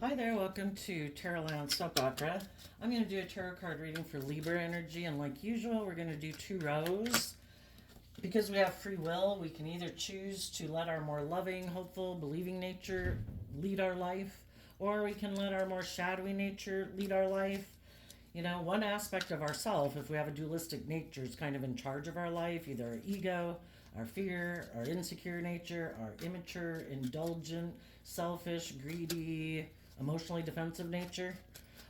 Hi there, welcome to Tarotland Soap Opera. I'm going to do a tarot card reading for Libra energy, and like usual, we're going to do 2 rows. Because we have free will, we can either choose to let our more loving, hopeful, believing nature lead our life, or we can let our more shadowy nature lead our life. You know, one aspect of ourself, if we have a dualistic nature, is kind of in charge of our life, either our ego, our fear, our insecure nature, our immature, indulgent, selfish, greedy, emotionally defensive nature.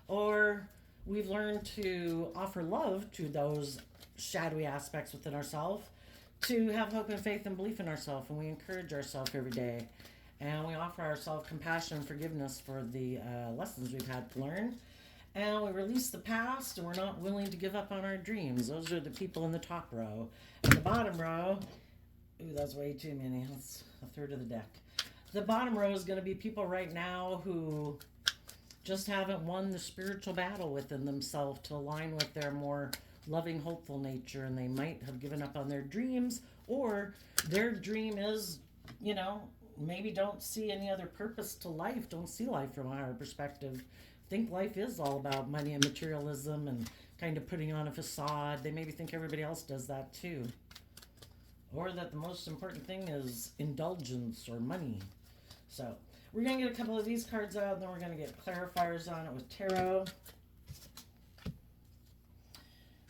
Or we've learned to offer love to those shadowy aspects within ourselves, to have hope and faith and belief in ourselves, and we encourage ourselves every day. And we offer ourselves compassion and forgiveness for the lessons we've had to learn. And we release the past, and we're not willing to give up on our dreams. Those are the people in the top row. And the bottom row, ooh, that's way too many. That's a third of the deck. The bottom row is going to be people right now who just haven't won the spiritual battle within themselves to align with their more loving, hopeful nature, and they might have given up on their dreams, or their dream is, maybe don't see any other purpose to life, don't see life from a higher perspective, think life is all about money and materialism and kind of putting on a facade. They maybe think everybody else does that too. Or that the most important thing is indulgence or money. So we're going to get a couple of these cards out, and then we're going to get clarifiers on it with tarot.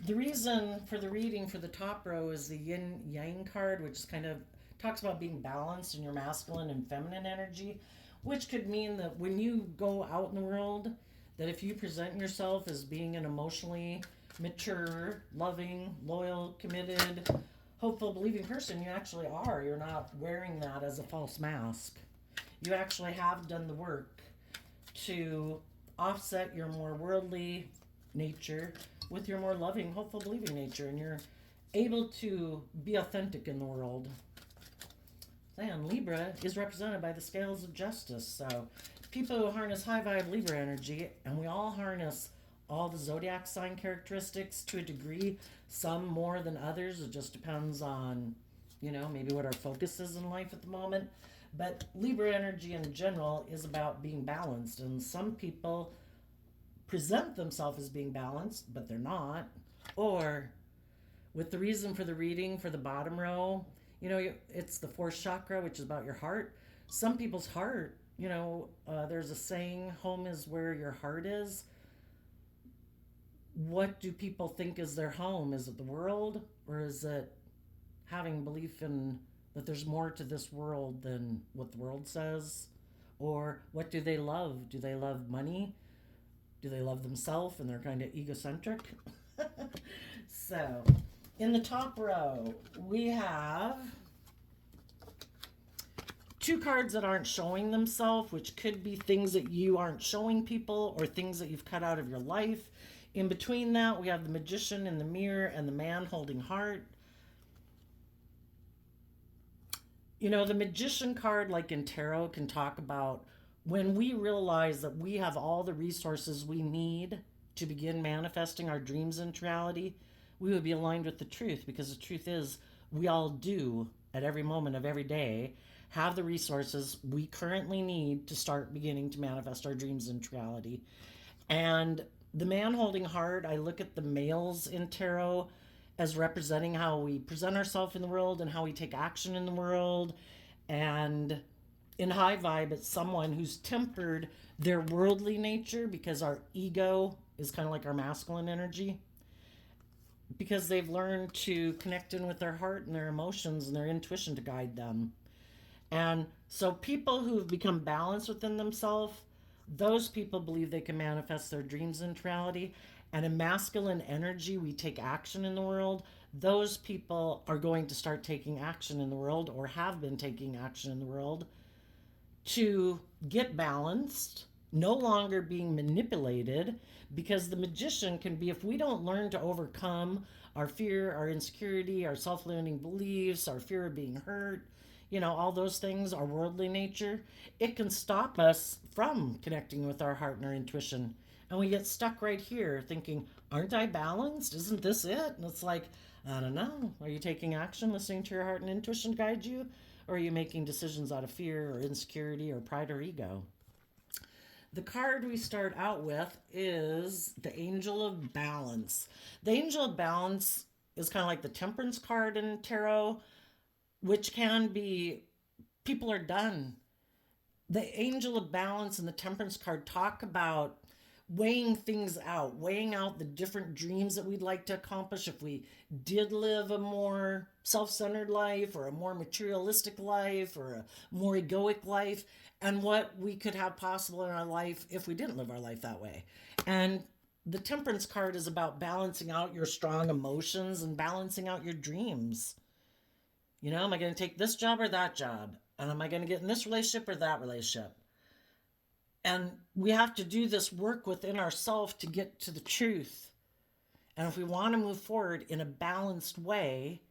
The reason for the reading for the top row is the yin yang card, which is kind of talks about being balanced in your masculine and feminine energy, which could mean that when you go out in the world, that if you present yourself as being an emotionally mature, loving, loyal, committed, hopeful, believing person, you actually are. You're not wearing that as a false mask. You actually have done the work to offset your more worldly nature with your more loving, hopeful, believing nature, and you're able to be authentic in the world. And Libra is represented by the scales of justice. So people who harness high vibe Libra energy, and we all harness all the zodiac sign characteristics to a degree, some more than others. It just depends on, maybe what our focus is in life at the moment. But Libra energy in general is about being balanced, and some people present themselves as being balanced, but they're not. Or with the reason for the reading for the bottom row, it's the fourth chakra, which is about your heart. Some people's heart, there's a saying, home is where your heart is. What do people think is their home? Is it the world, or is it having belief in that there's more to this world than what the world says? Or what do they love? Do they love money? Do they love themselves and they're kind of egocentric? So, in the top row, we have 2 cards that aren't showing themselves, which could be things that you aren't showing people or things that you've cut out of your life. In between that, we have the Magician in the mirror and the Man holding heart. The Magician card, like in tarot, can talk about when we realize that we have all the resources we need to begin manifesting our dreams into reality, we would be aligned with the truth, because the truth is we all do at every moment of every day have the resources we currently need to start beginning to manifest our dreams into reality. And the Man holding heart, I look at the males in tarot as representing how we present ourselves in the world and how we take action in the world. And in high vibe, it's someone who's tempered their worldly nature, because our ego is kind of like our masculine energy, because they've learned to connect in with their heart and their emotions and their intuition to guide them. And so people who've become balanced within themselves, those people believe they can manifest their dreams into reality. And in masculine energy, we take action in the world. Those people are going to start taking action in the world, or have been taking action in the world, to get balanced, no longer being manipulated, because the Magician can be, if we don't learn to overcome our fear, our insecurity, our self-limiting beliefs, our fear of being hurt, all those things, our worldly nature, it can stop us from connecting with our heart and our intuition. And we get stuck right here thinking, aren't I balanced? Isn't this it? And it's like, I don't know. Are you taking action, listening to your heart and intuition guide you? Or are you making decisions out of fear or insecurity or pride or ego? The card we start out with is the Angel of Balance. The Angel of Balance is kind of like the Temperance card in tarot, which can be people are done. The Angel of Balance and the Temperance card talk about weighing things out, weighing out the different dreams that we'd like to accomplish if we did live a more self centered life or a more materialistic life or a more egoic life, and what we could have possible in our life if we didn't live our life that way. And the Temperance card is about balancing out your strong emotions and balancing out your dreams. You know, am I going to take this job or that job? And am I going to get in this relationship or that relationship? And we have to do this work within ourselves to get to the truth. And if we want to move forward in a balanced way,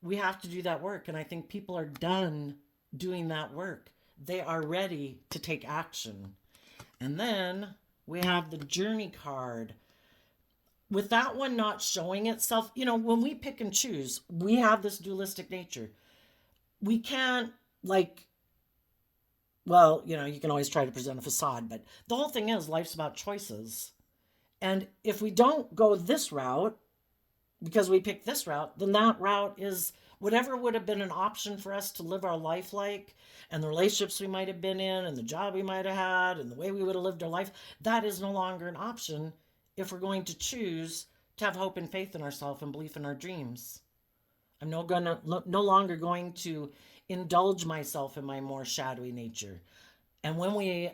we have to do that work. And I think people are done doing that work. They are ready to take action. And then we have the Journey card. With that one not showing itself, you know, when we pick and choose, we have this dualistic nature. We can't, like, well, you know, you can always try to present a facade, but the whole thing is life's about choices. And if we don't go this route, because we picked this route, then that route is whatever would have been an option for us to live our life like, and the relationships we might have been in, and the job we might have had, and the way we would have lived our life, that is no longer an option if we're going to choose to have hope and faith in ourselves and belief in our dreams. I'm no longer going to indulge myself in my more shadowy nature. And when we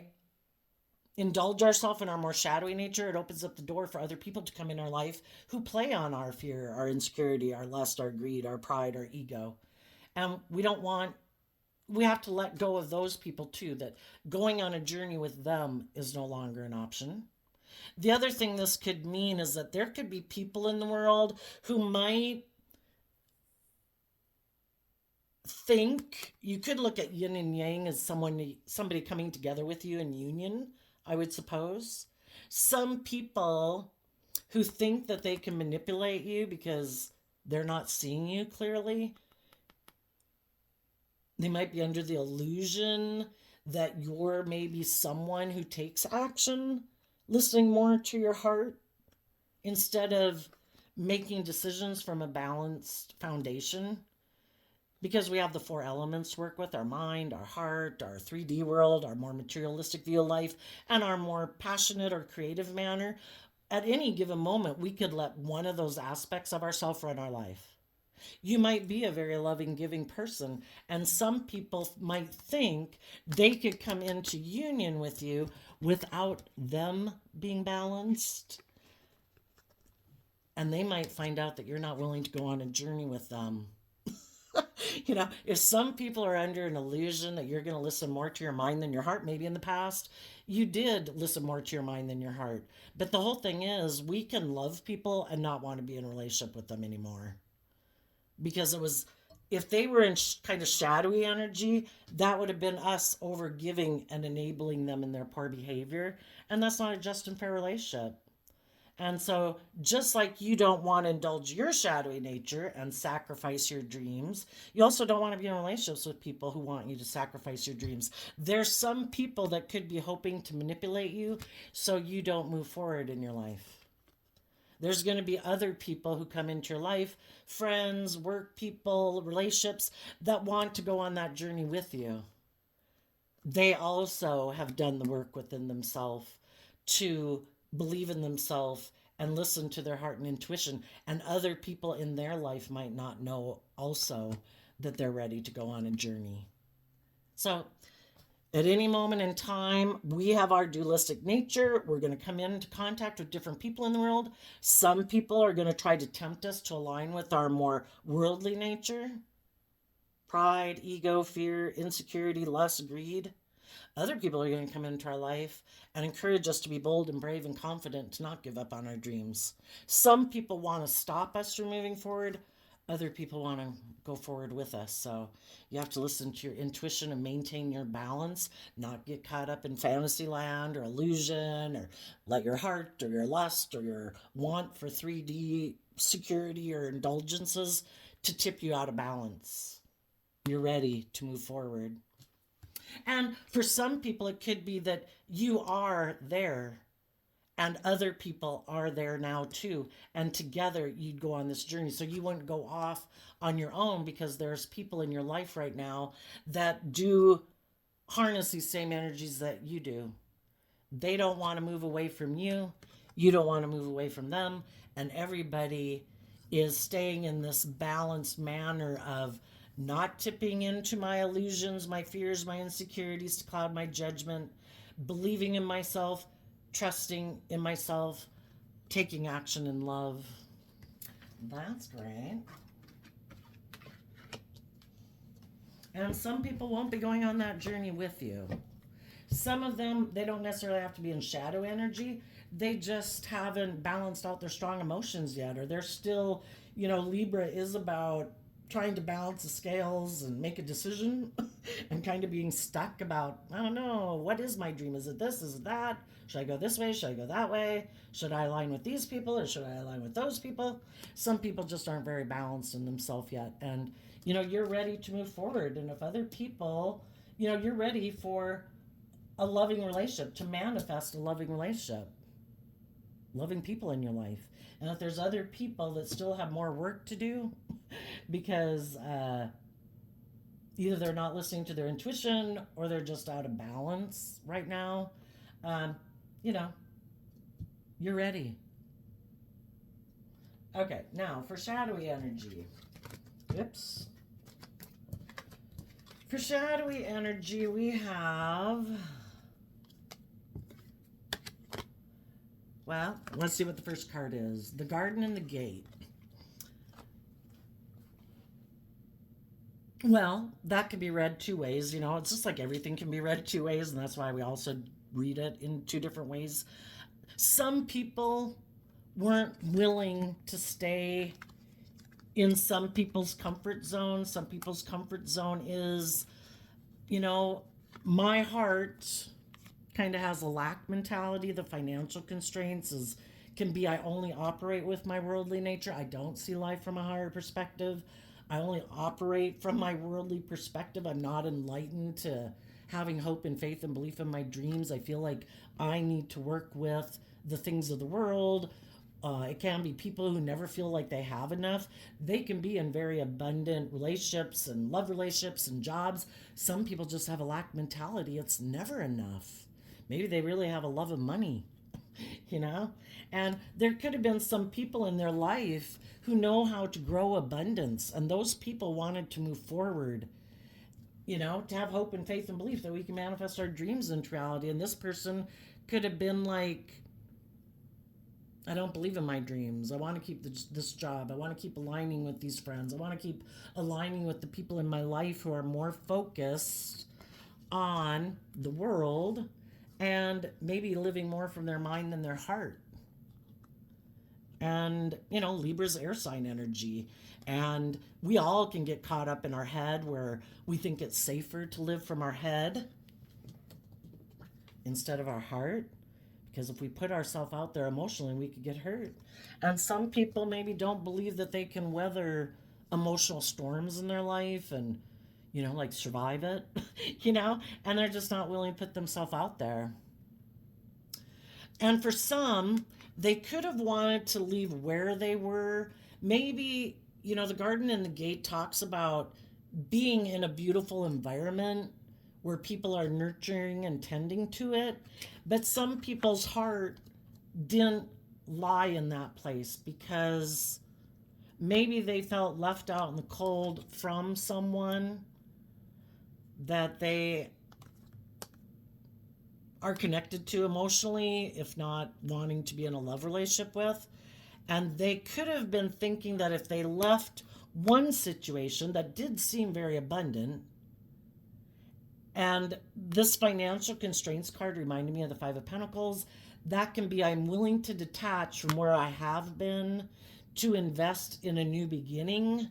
indulge ourselves in our more shadowy nature, it opens up the door for other people to come in our life who play on our fear, our insecurity, our lust, our greed, our pride, our ego. And we have to let go of those people too, that going on a journey with them is no longer an option. The other thing this could mean is that there could be people in the world who might think, you could look at yin and yang as somebody coming together with you in union, I would suppose. Some people who think that they can manipulate you because they're not seeing you clearly. They might be under the illusion that you're maybe someone who takes action, listening more to your heart instead of making decisions from a balanced foundation. Because we have the 4 elements to work with, our mind, our heart, our 3D world, our more materialistic view of life, and our more passionate or creative manner. At any given moment, we could let one of those aspects of ourselves run our life. You might be a very loving, giving person, and some people might think they could come into union with you without them being balanced. And they might find out that you're not willing to go on a journey with them. You know, if some people are under an illusion that you're going to listen more to your mind than your heart, maybe in the past you did listen more to your mind than your heart. But the whole thing is, we can love people and not want to be in a relationship with them anymore. Because if they were in kind of shadowy energy, that would have been us over giving and enabling them in their poor behavior. And that's not a just and fair relationship. And so just like you don't want to indulge your shadowy nature and sacrifice your dreams, you also don't want to be in relationships with people who want you to sacrifice your dreams. There's some people that could be hoping to manipulate you so you don't move forward in your life. There's going to be other people who come into your life, friends, work people, relationships, that want to go on that journey with you. They also have done the work within themselves to believe in themselves and listen to their heart and intuition. And other people in their life might not know also that they're ready to go on a journey. So at any moment in time, we have our dualistic nature. We're going to come into contact with different people in the world. Some people are going to try to tempt us to align with our more worldly nature. Pride, ego, fear, insecurity, lust, greed. Other people are going to come into our life and encourage us to be bold and brave and confident, to not give up on our dreams. Some people want to stop us from moving forward. Other people want to go forward with us. So you have to listen to your intuition and maintain your balance, not get caught up in fantasy land or illusion, or let your heart or your lust or your want for 3D security or indulgences to tip you out of balance. You're ready to move forward. And for some people, it could be that you are there and other people are there now too. And together you'd go on this journey. So you wouldn't go off on your own because there's people in your life right now that do harness these same energies that you do. They don't want to move away from you. You don't want to move away from them. And everybody is staying in this balanced manner of not tipping into my illusions, my fears, my insecurities to cloud my judgment, believing in myself, trusting in myself, taking action in love. That's great. And some people won't be going on that journey with you. Some of them, they don't necessarily have to be in shadow energy. They just haven't balanced out their strong emotions yet, or they're still, Libra is about trying to balance the scales and make a decision and kind of being stuck about, I don't know, what is my dream? Is it this? Is it that? Should I go this way? Should I go that way? Should I align with these people or should I align with those people? Some people just aren't very balanced in themselves yet. And, you're ready to move forward. And if other people, you're ready for a loving relationship, to manifest a loving relationship, loving people in your life. And if there's other people that still have more work to do because either they're not listening to their intuition or they're just out of balance right now, you're ready. Okay, now for shadowy energy. Oops. For shadowy energy, we have... Well, let's see what the first card is. The Garden and the Gate. Well, that can be read two ways. It's just like everything can be read two ways, and that's why we also read it in two different ways. Some people weren't willing to stay in some people's comfort zone. Some people's comfort zone is, my heart kind of has a lack mentality. The financial constraints can be I only operate with my worldly nature. I don't see life from a higher perspective. I only operate from my worldly perspective. I'm not enlightened to having hope and faith and belief in my dreams. I feel like I need to work with the things of the world. It can be people who never feel like they have enough. They can be in very abundant relationships and love relationships and jobs. Some people just have a lack mentality. It's never enough. Maybe they really have a love of money, And there could have been some people in their life who know how to grow abundance. And those people wanted to move forward, to have hope and faith and belief that we can manifest our dreams into reality. And this person could have been like, I don't believe in my dreams. I want to keep this job. I want to keep aligning with these friends. I want to keep aligning with the people in my life who are more focused on the world and maybe living more from their mind than their heart. And, Libra's air sign energy. And we all can get caught up in our head where we think it's safer to live from our head instead of our heart. Because if we put ourselves out there emotionally, we could get hurt. And some people maybe don't believe that they can weather emotional storms in their life and, like survive it, and they're just not willing to put themselves out there. And for some, they could have wanted to leave where they were. Maybe, the Garden and the Gate talks about being in a beautiful environment where people are nurturing and tending to it. But some people's heart didn't lie in that place because maybe they felt left out in the cold from someone that they are connected to emotionally, if not wanting to be in a love relationship with. And they could have been thinking that if they left one situation that did seem very abundant, and this financial constraints card reminded me of the Five of Pentacles, that can be I'm willing to detach from where I have been to invest in a new beginning.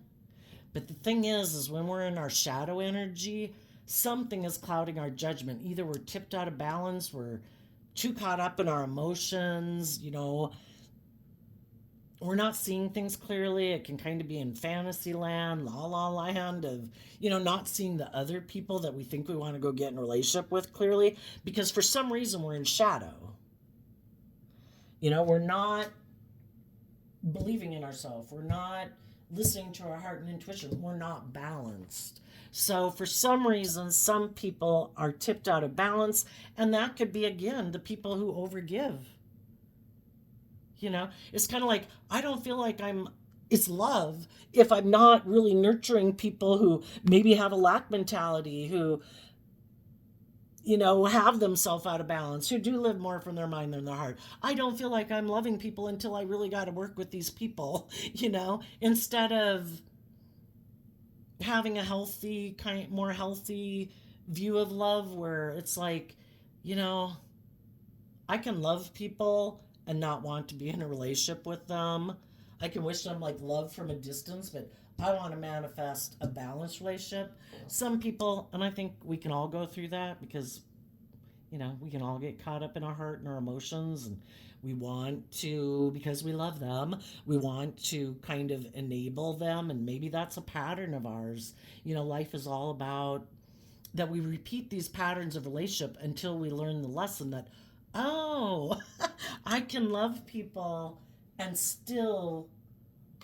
But the thing is when we're in our shadow energy, something is clouding our judgment. Either we're tipped out of balance, we're too caught up in our emotions, we're not seeing things clearly. It can kind of be in fantasy land, la la land of, not seeing the other people that we think we want to go get in a relationship with clearly, because for some reason we're in shadow. We're not believing in ourselves. We're not listening to our heart and intuition. We're not balanced. So for some reason, some people are tipped out of balance, and that could be, again, the people who overgive. It's kind of like, I don't feel like it's love if I'm not really nurturing people who maybe have a lack mentality, who, have themselves out of balance, who do live more from their mind than their heart. I don't feel like I'm loving people until I really got to work with these people, instead of having a more healthy view of love where it's like, I can love people and not want to be in a relationship with them. I can wish them like love from a distance, but I want to manifest a balanced relationship. Some people, and I think we can all go through that because, we can all get caught up in our heart and our emotions, and we want to, because we love them, we want to kind of enable them, and maybe that's a pattern of ours. Life is all about that we repeat these patterns of relationship until we learn the lesson that, oh, I can love people and still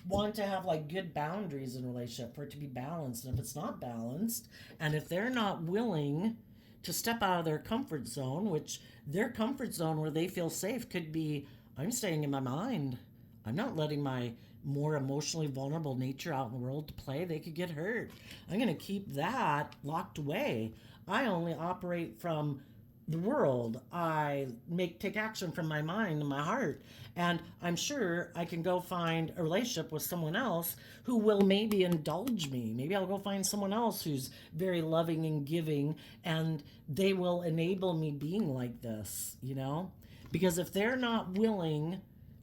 want to have like good boundaries in a relationship for it to be balanced. And if it's not balanced, and if they're not willing to step out of their comfort zone, which their comfort zone where they feel safe could be, I'm staying in my mind. I'm not letting my more emotionally vulnerable nature out in the world to play. They could get hurt. I'm going to keep that locked away. I only operate from the world. I take action from my mind and my heart. And I'm sure I can go find a relationship with someone else who will maybe indulge me. Maybe I'll go find someone else who's very loving and giving, and they will enable me being like this, Because if they're not willing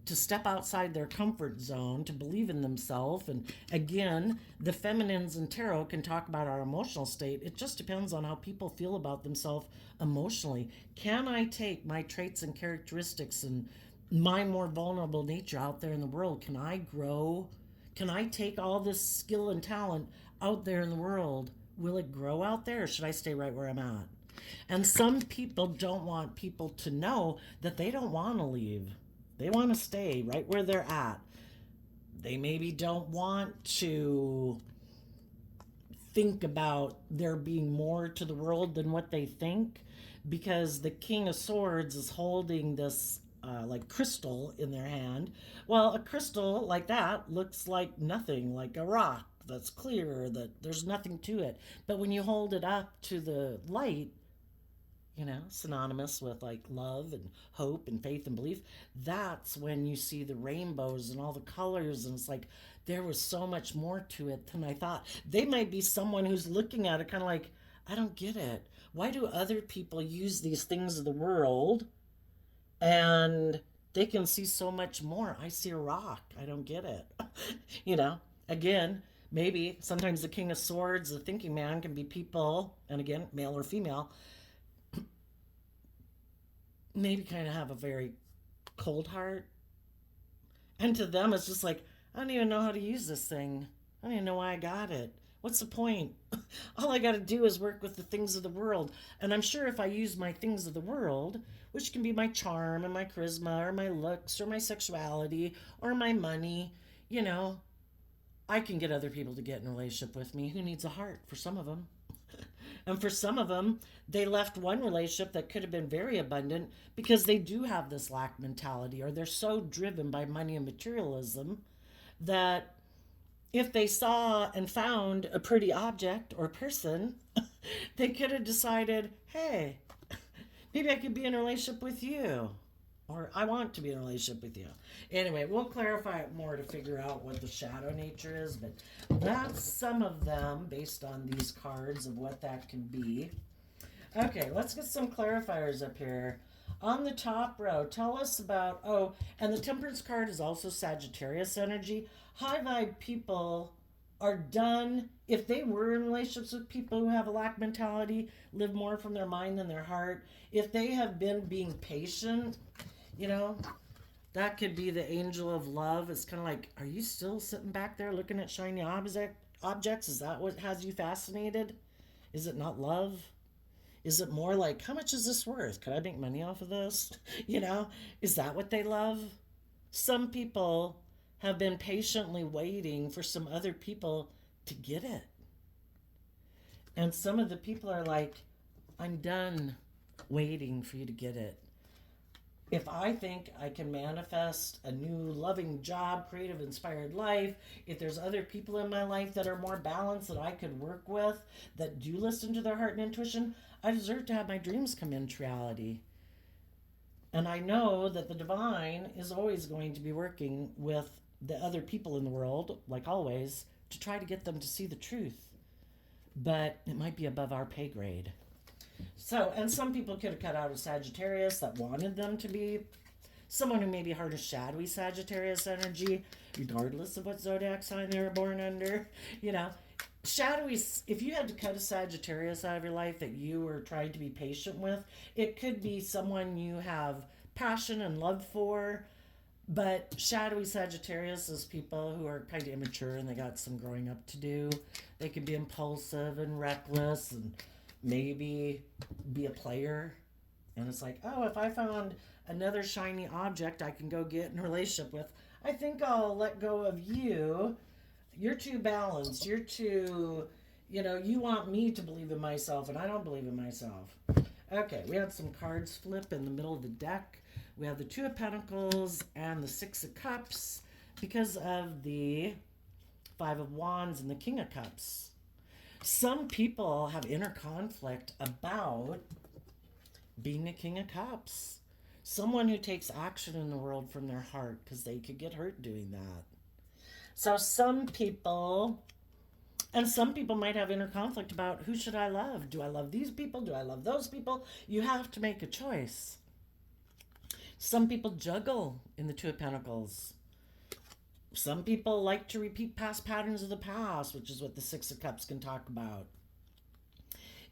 to step outside their comfort zone, to believe in themselves. And again, the feminines in tarot can talk about our emotional state. It just depends on how people feel about themselves emotionally. Can I take my traits and characteristics and my more vulnerable nature out there in the world? Can I grow? Can I take all this skill and talent out there in the world? Will it grow out there, or should I stay right where I'm at? And some people don't want people to know that they don't want to leave. They want to stay right where they're at. They maybe don't want to think about there being more to the world than what they think, because the King of Swords is holding this like crystal in their hand. Well, a crystal like that looks like nothing, like a rock that's clear, that there's nothing to it. But when you hold it up to the light, synonymous with like love and hope and faith and belief, that's when you see the rainbows and all the colors, and it's like there was so much more to it than I thought. They might be someone who's looking at it kind of like, I don't get it. Why do other people use these things of the world and they can see so much more? I see a rock. I don't get it. Again, maybe sometimes the King of Swords, the thinking man, can be people, and again, male or female, maybe kind of have a very cold heart. And to them, it's just like, I don't even know how to use this thing. I don't even know why I got it. What's the point? All I got to do is work with the things of the world. And I'm sure if I use my things of the world, which can be my charm and my charisma or my looks or my sexuality or my money, I can get other people to get in a relationship with me. Who needs a heart? For some of them. And for some of them, they left one relationship that could have been very abundant because they do have this lack mentality, or they're so driven by money and materialism that if they saw and found a pretty object or person, they could have decided, hey, maybe I could be in a relationship with you. Or I want to be in a relationship with you. Anyway, we'll clarify it more to figure out what the shadow nature is, but that's some of them based on these cards of what that can be. Okay, let's get some clarifiers up here. On the top row, tell us about, and the Temperance card is also Sagittarius energy. High vibe people are done, if they were in relationships with people who have a lack mentality, live more from their mind than their heart, if they have been being patient, That could be the angel of love. It's kind of like, are you still sitting back there looking at shiny objects? Is that what has you fascinated? Is it not love? Is it more like, how much is this worth? Could I make money off of this? You know, is that what they love? Some people have been patiently waiting for some other people to get it. And some of the people are like, I'm done waiting for you to get it. If I think I can manifest a new loving job, creative, inspired life, if there's other people in my life that are more balanced that I could work with, that do listen to their heart and intuition, I deserve to have my dreams come into reality. And I know that the divine is always going to be working with the other people in the world, like always, to try to get them to see the truth. But it might be above our pay grade. So, and some people could have cut out a Sagittarius that wanted them to be someone who maybe hard a shadowy Sagittarius energy, regardless of what zodiac sign they were born under. You know, shadowy, if you had to cut a Sagittarius out of your life that you were trying to be patient with, it could be someone you have passion and love for. But shadowy Sagittarius is people who are kind of immature and they got some growing up to do. They could be impulsive and reckless and maybe be a player. And it's like, oh, if I found another shiny object I can go get in a relationship with, I think I'll let go of you. You're too balanced. You're too, you want me to believe in myself and I don't believe in myself. Okay, we had some cards flip in the middle of the deck. We have the Two of Pentacles and the Six of Cups because of the Five of Wands and the King of Cups. Some people have inner conflict about being a King of Cups. Someone who takes action in the world from their heart because they could get hurt doing that. So some people might have inner conflict about who should I love? Do I love these people? Do I love those people? You have to make a choice. Some people juggle in the Two of Pentacles. Some people like to repeat past patterns of the past, which is what the Six of Cups can talk about.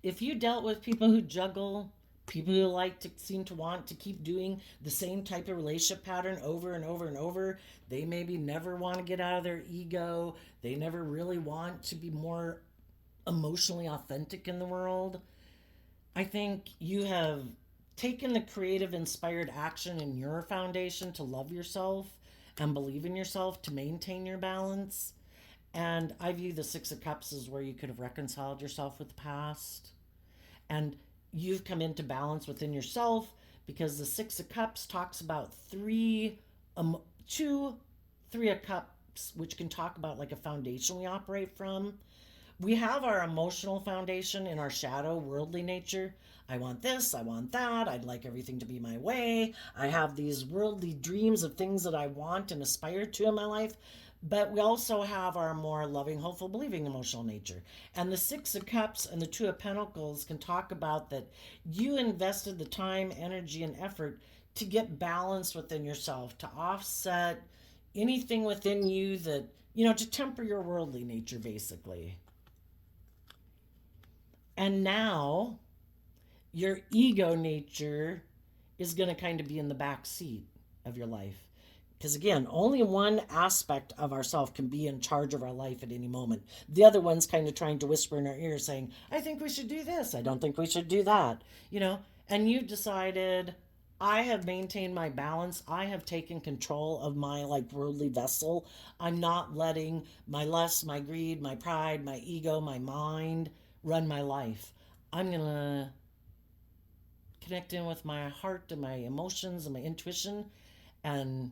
If you dealt with people who juggle, people who seem to want to keep doing the same type of relationship pattern over and over and over, they maybe never want to get out of their ego. They never really want to be more emotionally authentic in the world. I think you have taken the creative, inspired action in your foundation to love yourself and believe in yourself to maintain your balance. And I view the Six of Cups as where you could have reconciled yourself with the past. And you've come into balance within yourself because the Six of Cups talks about three of Cups, which can talk about like a foundation we operate from. We have our emotional foundation in our shadow, worldly nature. I want this, I want that, I'd like everything to be my way. I have these worldly dreams of things that I want and aspire to in my life. But we also have our more loving, hopeful, believing emotional nature. And the Six of Cups and the Two of Pentacles can talk about that you invested the time, energy, and effort to get balanced within yourself, to offset anything within you that, to temper your worldly nature, basically. And now your ego nature is going to kind of be in the back seat of your life. Because again, only one aspect of ourself can be in charge of our life at any moment. The other one's kind of trying to whisper in our ear saying, I think we should do this. I don't think we should do that. And you've decided, I have maintained my balance. I have taken control of my worldly vessel. I'm not letting my lust, my greed, my pride, my ego, my mind run my life. I'm going to connect in with my heart and my emotions and my intuition and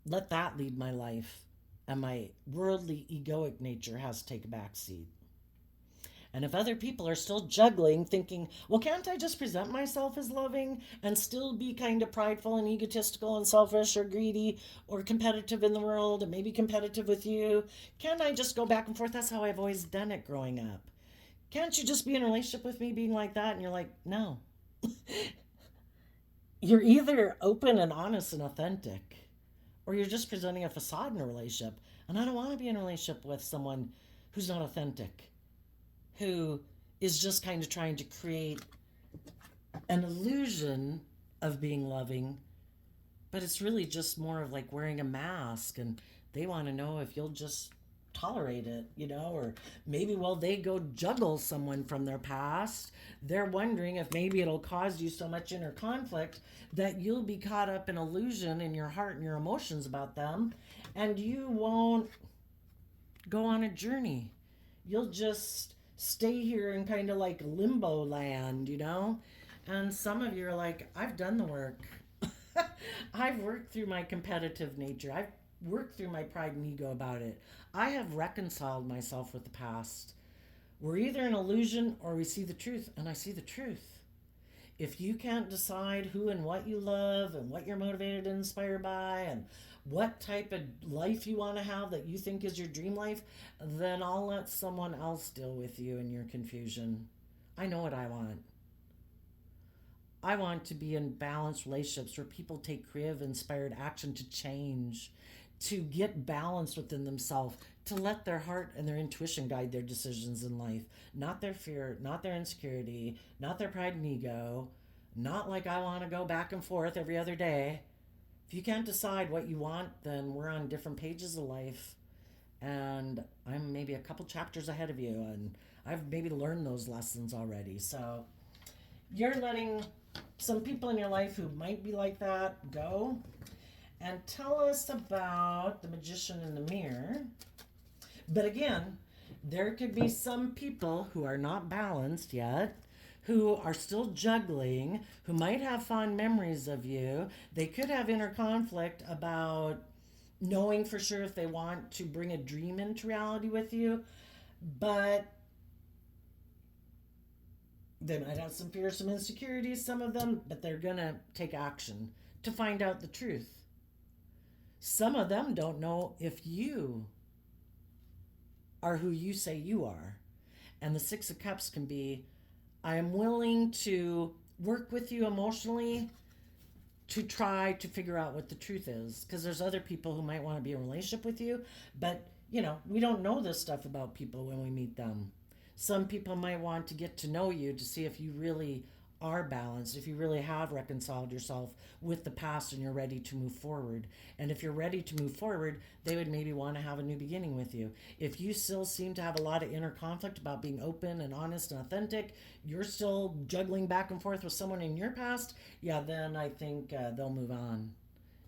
let that lead my life. And my worldly egoic nature has to take a back seat. And if other people are still juggling, thinking, well, can't I just present myself as loving and still be kind of prideful and egotistical and selfish or greedy or competitive in the world and maybe competitive with you? Can't I just go back and forth? That's how I've always done it growing up. Can't you just be in a relationship with me being like that? And you're like, no. You're either open and honest and authentic, or you're just presenting a facade in a relationship. And I don't want to be in a relationship with someone who's not authentic, who is just kind of trying to create an illusion of being loving but it's really just more of like wearing a mask, and they want to know if you'll just tolerate it, or maybe while they go juggle someone from their past, they're wondering if maybe it'll cause you so much inner conflict that you'll be caught up in illusion in your heart and your emotions about them, and you won't go on a journey. You'll just stay here in kind of like limbo land, And some of you are like, I've done the work. I've worked through my competitive nature. I've worked through my pride and ego about it. I have reconciled myself with the past. We're either an illusion or we see the truth, and I see the truth. If you can't decide who and what you love and what you're motivated and inspired by and what type of life you want to have that you think is your dream life, then I'll let someone else deal with you and your confusion. I know what I want. I want to be in balanced relationships where people take creative, inspired action to change, to get balance within themselves, to let their heart and their intuition guide their decisions in life, not their fear, not their insecurity, not their pride and ego, not like I want to go back and forth every other day. If you can't decide what you want, then we're on different pages of life, and I'm maybe a couple chapters ahead of you, and I've maybe learned those lessons already. So you're letting some people in your life who might be like that go. And tell us about the magician in the mirror. But again, there could be some people who are not balanced yet, who are still juggling, who might have fond memories of you. They could have inner conflict about knowing for sure if they want to bring a dream into reality with you, but they might have some fears, some insecurities, some of them, but they're going to take action to find out the truth. Some of them don't know if you are who you say you are. And the Six of Cups can be, I am willing to work with you emotionally to try to figure out what the truth is. Because there's other people who might want to be in a relationship with you, but, we don't know this stuff about people when we meet them. Some people might want to get to know you to see if you really are balanced, if you really have reconciled yourself with the past and you're ready to move forward. And if you're ready to move forward, they would maybe want to have a new beginning with you. If you still seem to have a lot of inner conflict about being open and honest and authentic, you're still juggling back and forth with someone in your past, then I think they'll move on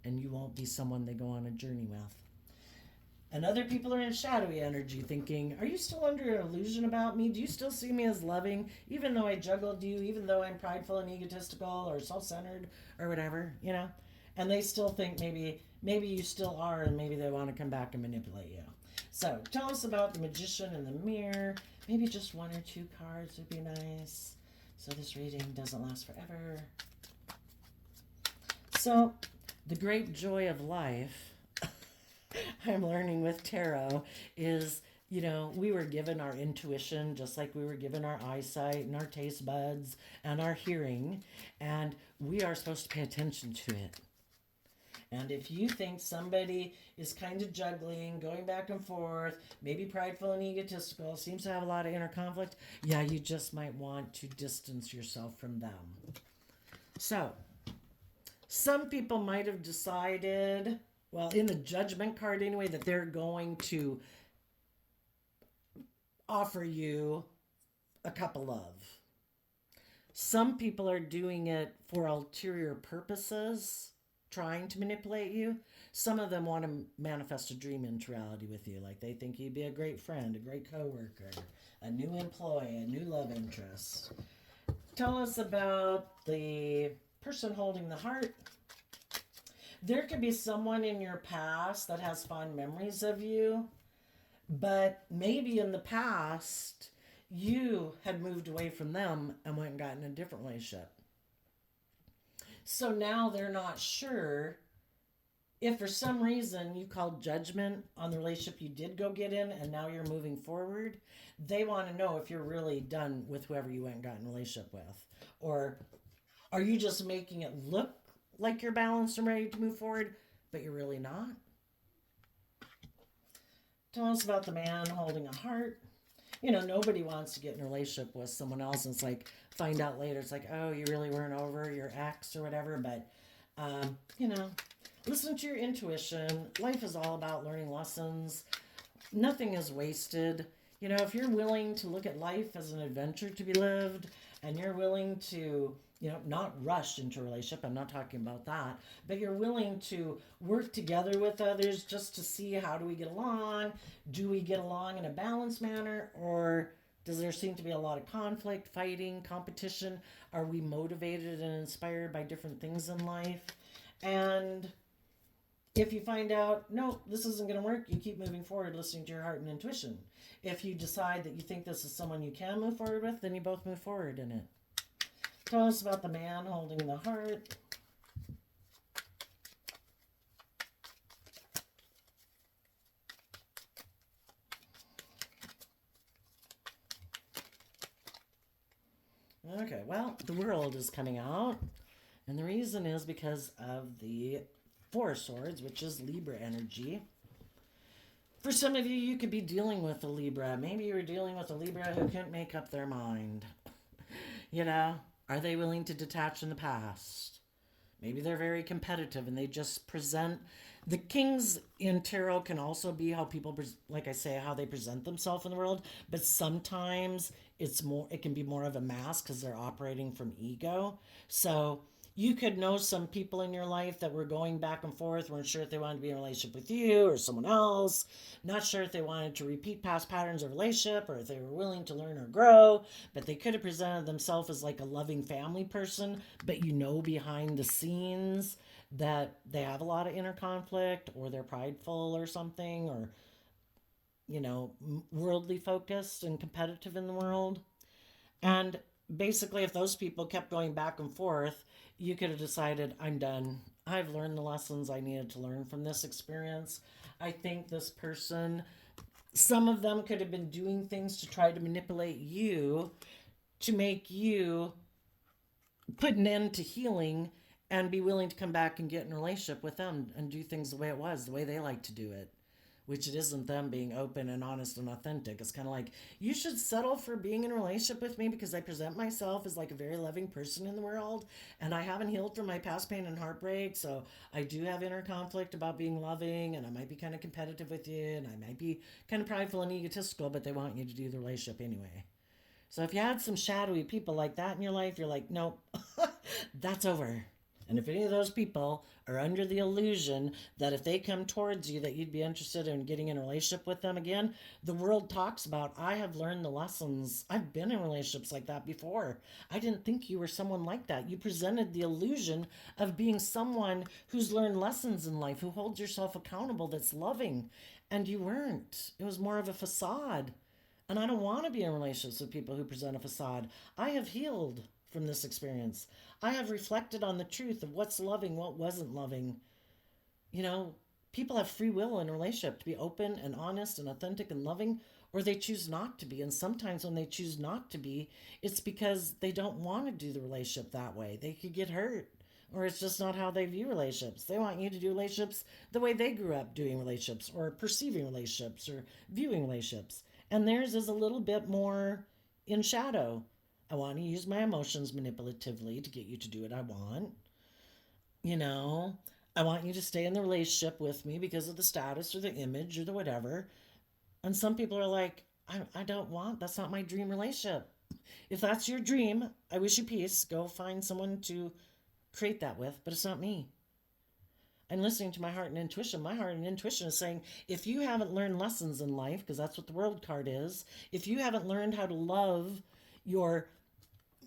and you won't be someone they go on a journey with. And other people are in shadowy energy thinking, are you still under an illusion about me? Do you still see me as loving, even though I juggled you, even though I'm prideful and egotistical or self-centered or whatever, And they still think maybe you still are, and maybe they want to come back and manipulate you. So tell us about the magician in the mirror. Maybe just one or two cards would be nice, so this reading doesn't last forever. So the great joy of life I'm learning with tarot is, we were given our intuition just like we were given our eyesight and our taste buds and our hearing, and we are supposed to pay attention to it. And if you think somebody is kind of juggling, going back and forth, maybe prideful and egotistical, seems to have a lot of inner conflict, you just might want to distance yourself from them. So, some people might have decided, in the Judgment card anyway, that they're going to offer you a cup of love. Some people are doing it for ulterior purposes, trying to manipulate you. Some of them want to manifest a dream into reality with you. Like they think you'd be a great friend, a great coworker, a new employee, a new love interest. Tell us about the person holding the heart. There could be someone in your past that has fond memories of you, but maybe in the past you had moved away from them and went and gotten a different relationship. So now they're not sure if for some reason you called judgment on the relationship you did go get in and now you're moving forward. They want to know if you're really done with whoever you went and got in a relationship with. Or are you just making it look like you're balanced and ready to move forward, but you're really not? Tell us about the man holding a heart. Nobody wants to get in a relationship with someone else and it's like, find out later, it's like, oh, you really weren't over your ex or whatever. But You know, listen to your intuition. Life is all about learning lessons. Nothing is wasted. You know, if you're willing to look at life as an adventure to be lived, and you're willing to, you know, not rush into a relationship, I'm not talking about that, but you're willing to work together with others just to see how do we get along? Do we get along in a balanced manner, or does there seem to be a lot of conflict, fighting, competition? Are we motivated and inspired by different things in life? And if you find out, no, this isn't going to work, you keep moving forward listening to your heart and intuition. If you decide that you think this is someone you can move forward with, then you both move forward in it. Tell us about the man holding the heart. Okay, well, the world is coming out. And the reason is because of the Four of Swords, which is Libra energy. For some of you, you could be dealing with a Libra. Maybe you're dealing with a Libra who couldn't make up their mind. You know, are they willing to detach from the past? Maybe they're very competitive and they just present. The kings in tarot can also be how people, like I say, how they present themselves in the world. But sometimes it can be more of a mask because they're operating from ego. So you could know some people in your life that were going back and forth, weren't sure if they wanted to be in a relationship with you or someone else, not sure if they wanted to repeat past patterns of relationship or if they were willing to learn or grow, but they could have presented themselves as like a loving family person, but you know behind the scenes that they have a lot of inner conflict or they're prideful or something, or, you know, worldly focused and competitive in the world. And basically, if those people kept going back and forth, you could have decided, I'm done. I've learned the lessons I needed to learn from this experience. I think this person, some of them could have been doing things to try to manipulate you, to make you put an end to healing and be willing to come back and get in a relationship with them and do things the way it was, the way they like to do it, which it isn't them being open and honest and authentic. It's kind of like, you should settle for being in a relationship with me because I present myself as like a very loving person in the world, and I haven't healed from my past pain and heartbreak, so I do have inner conflict about being loving, and I might be kind of competitive with you, and I might be kind of prideful and egotistical, but they want you to do the relationship anyway. So if you had some shadowy people like that in your life, you're like, nope, that's over. And if any of those people are under the illusion that if they come towards you that you'd be interested in getting in a relationship with them again, the world talks about, I have learned the lessons. I've been in relationships like that before. I didn't think you were someone like that. You presented the illusion of being someone who's learned lessons in life, who holds yourself accountable, that's loving. And you weren't. It was more of a facade. And I don't want to be in relationships with people who present a facade. I have healed from this experience. I have reflected on the truth of what's loving, what wasn't loving. You know, people have free will in a relationship to be open and honest and authentic and loving, or they choose not to be. And sometimes when they choose not to be, it's because they don't want to do the relationship that way. They could get hurt, or it's just not how they view relationships. They want you to do relationships the way they grew up doing relationships, or perceiving relationships, or viewing relationships. And theirs is a little bit more in shadow. I want to use my emotions manipulatively to get you to do what I want. You know, I want you to stay in the relationship with me because of the status or the image or the whatever. And some people are like, I don't want, that's not my dream relationship. If that's your dream, I wish you peace. Go find someone to create that with, but it's not me. I'm listening to my heart and intuition. My heart and intuition is saying, if you haven't learned lessons in life, because that's what the world card is, if you haven't learned how to love your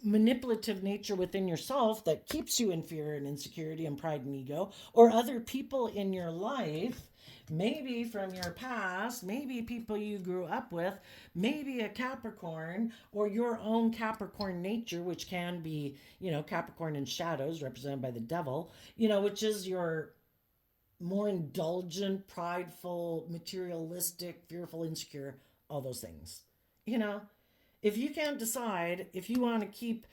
manipulative nature within yourself that keeps you in fear and insecurity and pride and ego, or other people in your life, maybe from your past, maybe people you grew up with, maybe a Capricorn, or your own Capricorn nature, which can be, you know, Capricorn in shadows represented by the devil, you know, which is your more indulgent, prideful, materialistic, fearful, insecure, all those things. You know, if you can't decide if you want to keep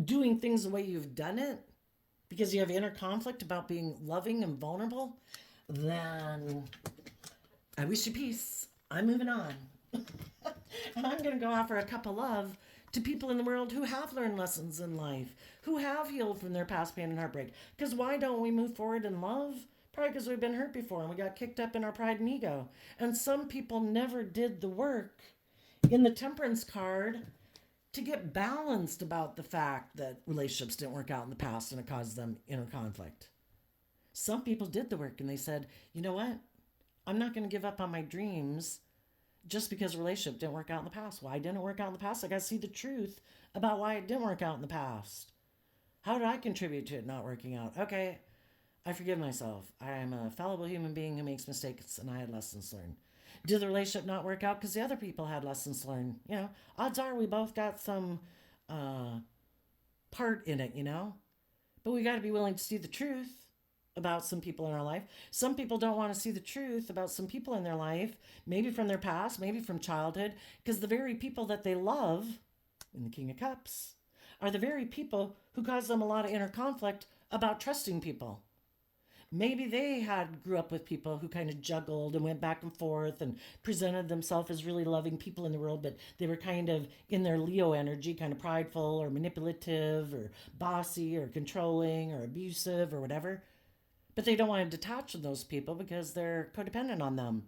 doing things the way you've done it because you have inner conflict about being loving and vulnerable, then I wish you peace. I'm moving on. And I'm going to go offer a cup of love to people in the world who have learned lessons in life, who have healed from their past pain and heartbreak. Because why don't we move forward in love? Probably because we've been hurt before and we got kicked up in our pride and ego. And some people never did the work in the temperance card to get balanced about the fact that relationships didn't work out in the past and it caused them inner conflict. Some people did the work and they said, you know what? I'm not going to give up on my dreams just because a relationship didn't work out in the past. Why didn't it work out in the past? I got to see the truth about why it didn't work out in the past. How did I contribute to it not working out? Okay, I forgive myself. I am a fallible human being who makes mistakes and I had lessons learned. Did the relationship not work out because the other people had lessons learned? You know, odds are we both got some part in it, you know? But we got to be willing to see the truth about some people in our life. Some people don't want to see the truth about some people in their life, maybe from their past, maybe from childhood, because the very people that they love in the King of Cups are the very people who cause them a lot of inner conflict about trusting people. Maybe they grew up with people who kind of juggled and went back and forth and presented themselves as really loving people in the world, but they were kind of in their Leo energy, kind of prideful or manipulative or bossy or controlling or abusive or whatever. But they don't want to detach from those people because they're codependent on them,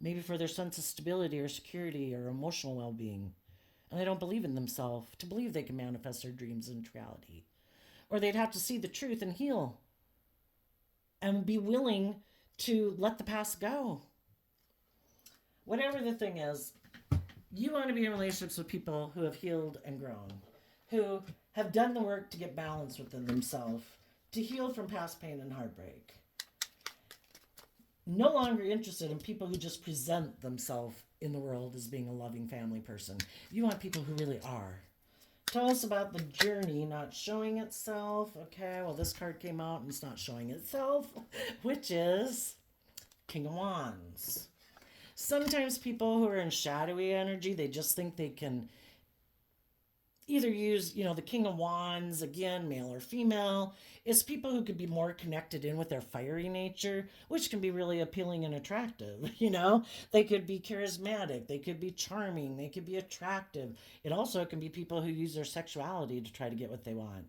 maybe for their sense of stability or security or emotional well-being. And they don't believe in themselves to believe they can manifest their dreams into reality. Or they'd have to see the truth and heal and be willing to let the past go. Whatever the thing is, you want to be in relationships with people who have healed and grown, who have done the work to get balance within themselves, to heal from past pain and heartbreak. No longer interested in people who just present themselves in the world as being a loving family person. You want people who really are. Tell us about the journey not showing itself. Okay, well, this card came out and it's not showing itself, which is King of Wands. Sometimes people who are in shadowy energy, they just think they can either use, the King of Wands, again, male or female, is people who could be more connected in with their fiery nature, which can be really appealing and attractive, They could be charismatic, they could be charming, they could be attractive. It also can be people who use their sexuality to try to get what they want.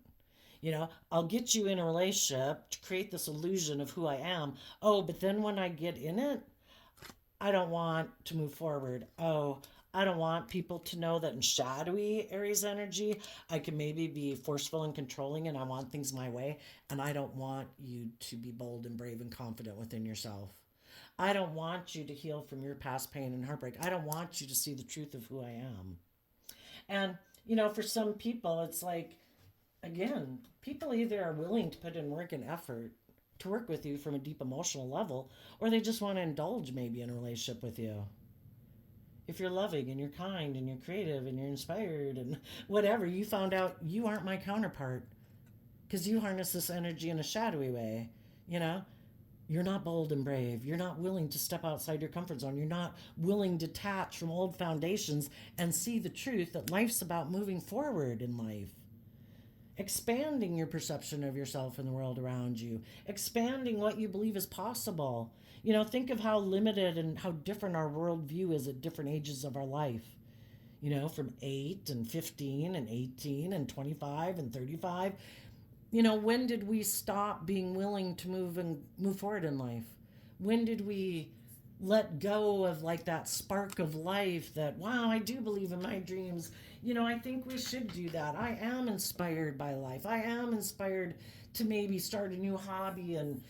I'll get you in a relationship to create this illusion of who I am. Oh, but then when I get in it, I don't want to move forward. Oh, I don't want people to know that in shadowy Aries energy, I can maybe be forceful and controlling and I want things my way. And I don't want you to be bold and brave and confident within yourself. I don't want you to heal from your past pain and heartbreak. I don't want you to see the truth of who I am. And, for some people, it's like, again, people either are willing to put in work and effort to work with you from a deep emotional level, or they just want to indulge maybe in a relationship with you. If you're loving and you're kind and you're creative and you're inspired and whatever, you found out you aren't my counterpart because you harness this energy in a shadowy way. You're not bold and brave. You're not willing to step outside your comfort zone. You're not willing to detach from old foundations and see the truth that life's about moving forward in life. Expanding your perception of yourself and the world around you. Expanding what you believe is possible. Think of how limited and how different our worldview is at different ages of our life. From 8 and 15 and 18 and 25 and 35. When did we stop being willing to move forward in life? When did we let go of that spark of life that, wow, I do believe in my dreams. I think we should do that. I am inspired by life. I am inspired to maybe start a new hobby. And,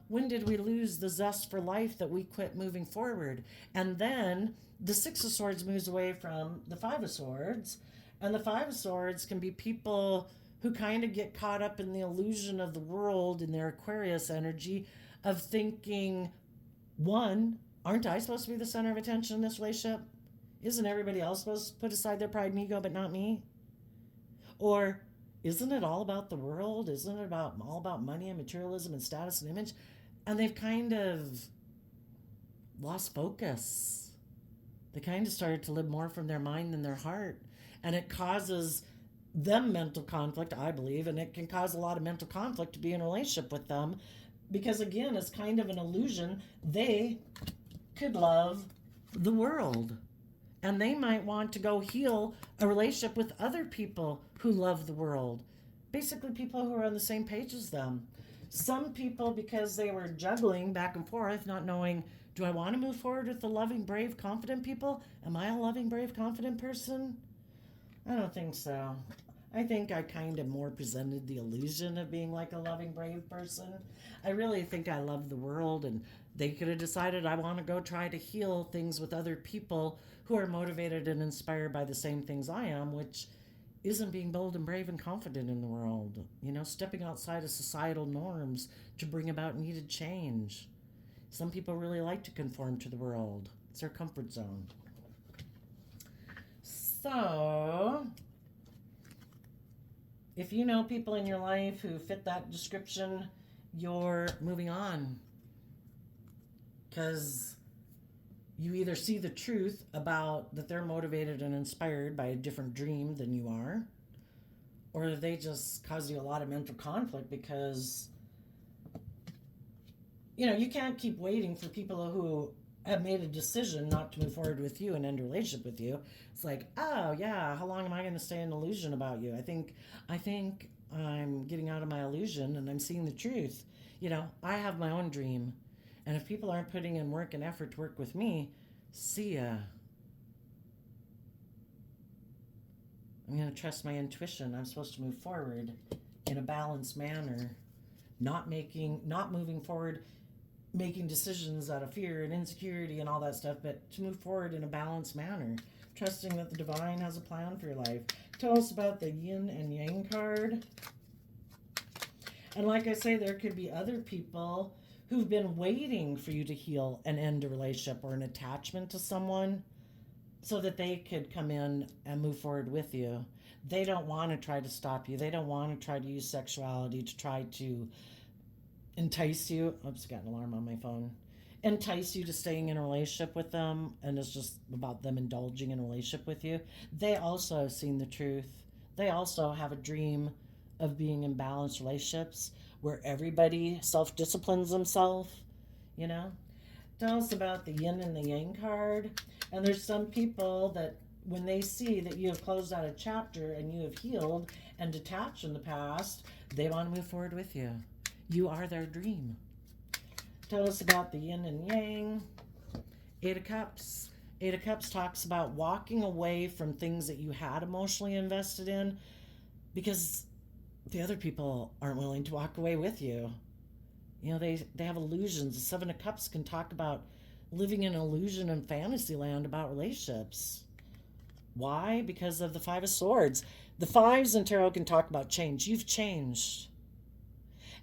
when did we lose the zest for life that we quit moving forward? And then the Six of Swords moves away from the Five of Swords. And the Five of Swords can be people who kind of get caught up in the illusion of the world in their Aquarius energy of thinking, one, aren't I supposed to be the center of attention in this relationship? Isn't everybody else supposed to put aside their pride and ego, but not me? Or isn't it all about the world? Isn't it all about money and materialism and status and image? And they've kind of lost focus. They kind of started to live more from their mind than their heart. And it causes them mental conflict, I believe, and it can cause a lot of mental conflict to be in a relationship with them because, again, it's kind of an illusion they could love the world. And they might want to go heal a relationship with other people who love the world. Basically, people who are on the same page as them. Some people, because they were juggling back and forth, not knowing, do I want to move forward with the loving, brave, confident people? Am I a loving, brave, confident person? I don't think so. I think I kind of more presented the illusion of being like a loving, brave person. I really think I love the world, and they could have decided I want to go try to heal things with other people who are motivated and inspired by the same things I am, which isn't being bold and brave and confident in the world. Stepping outside of societal norms to bring about needed change. Some people really like to conform to the world, it's their comfort zone. So, if you know people in your life who fit that description, you're moving on. Because you either see the truth about that they're motivated and inspired by a different dream than you are, or they just cause you a lot of mental conflict because, you can't keep waiting for people who have made a decision not to move forward with you and end a relationship with you. It's like, oh yeah, how long am I going to stay in illusion about you? I think I'm getting out of my illusion and I'm seeing the truth. I have my own dream. And if people aren't putting in work and effort to work with me, see ya. I'm going to trust my intuition. I'm supposed to move forward in a balanced manner, not moving forward, making decisions out of fear and insecurity and all that stuff, but to move forward in a balanced manner, trusting that the divine has a plan for your life. Tell us about the yin and yang card. And like I say, there could be other people who've been waiting for you to heal and end a relationship or an attachment to someone so that they could come in and move forward with you. They don't want to try to stop you. They don't want to try to use sexuality to try to entice you. Oops, got an alarm on my phone. Entice you to staying in a relationship with them, and it's just about them indulging in a relationship with you. They also have seen the truth. They also have a dream of being in balanced relationships where everybody self-disciplines themselves, Tell us about the yin and the yang card. And there's some people that when they see that you have closed out a chapter and you have healed and detached from the past, they want to move forward with you. You are their dream. Tell us about the yin and yang. Eight of Cups. Eight of Cups talks about walking away from things that you had emotionally invested in because the other people aren't willing to walk away with you. They have illusions. The Seven of Cups can talk about living in illusion and fantasy land about relationships. Why? Because of the Five of Swords. The fives in tarot can talk about change. You've changed.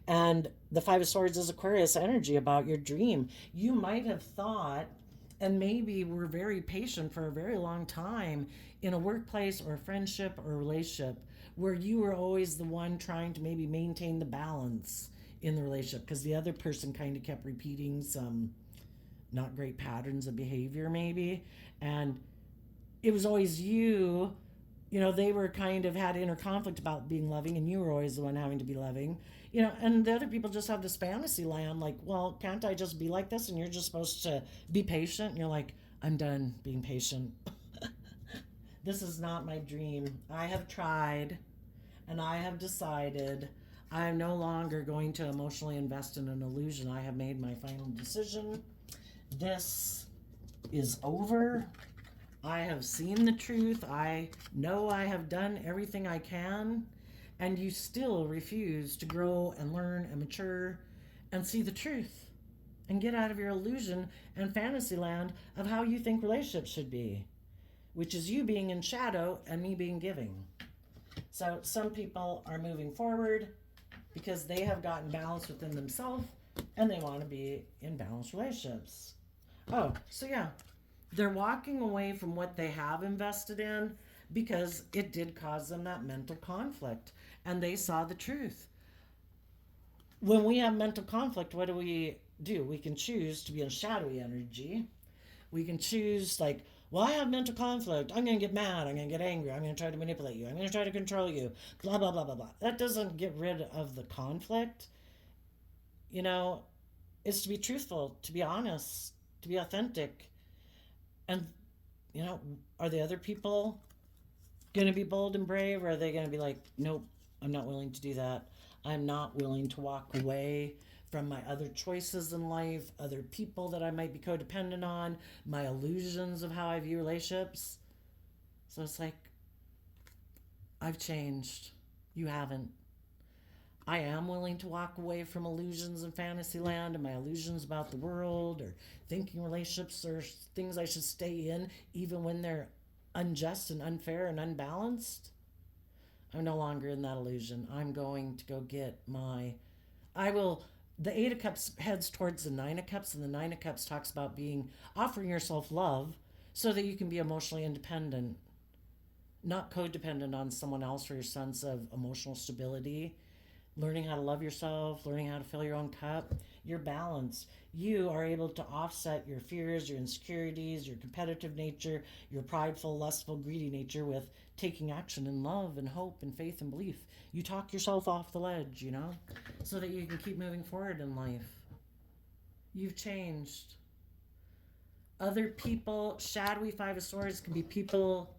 And the Five of Swords is Aquarius energy about your dream. You might have thought, and maybe were very patient for a very long time in a workplace or a friendship or a relationship where you were always the one trying to maybe maintain the balance in the relationship because the other person kind of kept repeating some not great patterns of behavior maybe. And it was always you, they were kind of had inner conflict about being loving and you were always the one having to be loving. And the other people just have this fantasy land like, well, can't I just be like this? And you're just supposed to be patient. And you're like, I'm done being patient. This is not my dream. I have tried and I have decided I am no longer going to emotionally invest in an illusion. I have made my final decision. This is over. I have seen the truth. I know I have done everything I can. And you still refuse to grow and learn and mature and see the truth and get out of your illusion and fantasy land of how you think relationships should be, which is you being in shadow and me being giving. So some people are moving forward because they have gotten balance within themselves and they want to be in balanced relationships. Oh, so yeah, they're walking away from what they have invested in because it did cause them that mental conflict and they saw the truth. When we have mental conflict, what do? We can choose to be in shadowy energy. We can choose like, well, I have mental conflict. I'm going to get mad. I'm going to get angry. I'm going to try to manipulate you. I'm going to try to control you. Blah, blah, blah, blah, blah. That doesn't get rid of the conflict. It's to be truthful, to be honest, to be authentic. And Are the other people going to be bold and brave, or are they going to be like, nope, I'm not willing to do that. I'm not willing to walk away from my other choices in life, other people that I might be codependent on, my illusions of how I view relationships. So it's like, I've changed. You haven't. I am willing to walk away from illusions in fantasy land and my illusions about the world, or thinking relationships are things I should stay in even when they're unjust and unfair and unbalanced. I'm no longer in that illusion. I'm going to go get my. I will. The Eight of Cups heads towards the Nine of Cups, and the Nine of Cups talks about offering yourself love so that you can be emotionally independent, not codependent on someone else for your sense of emotional stability. Learning how to love yourself, learning how to fill your own cup, you're balanced. You are able to offset your fears, your insecurities, your competitive nature, your prideful, lustful, greedy nature with taking action in love and hope and faith and belief. You talk yourself off the ledge, so that you can keep moving forward in life. You've changed. Other people, shadowy Five of Swords, can be people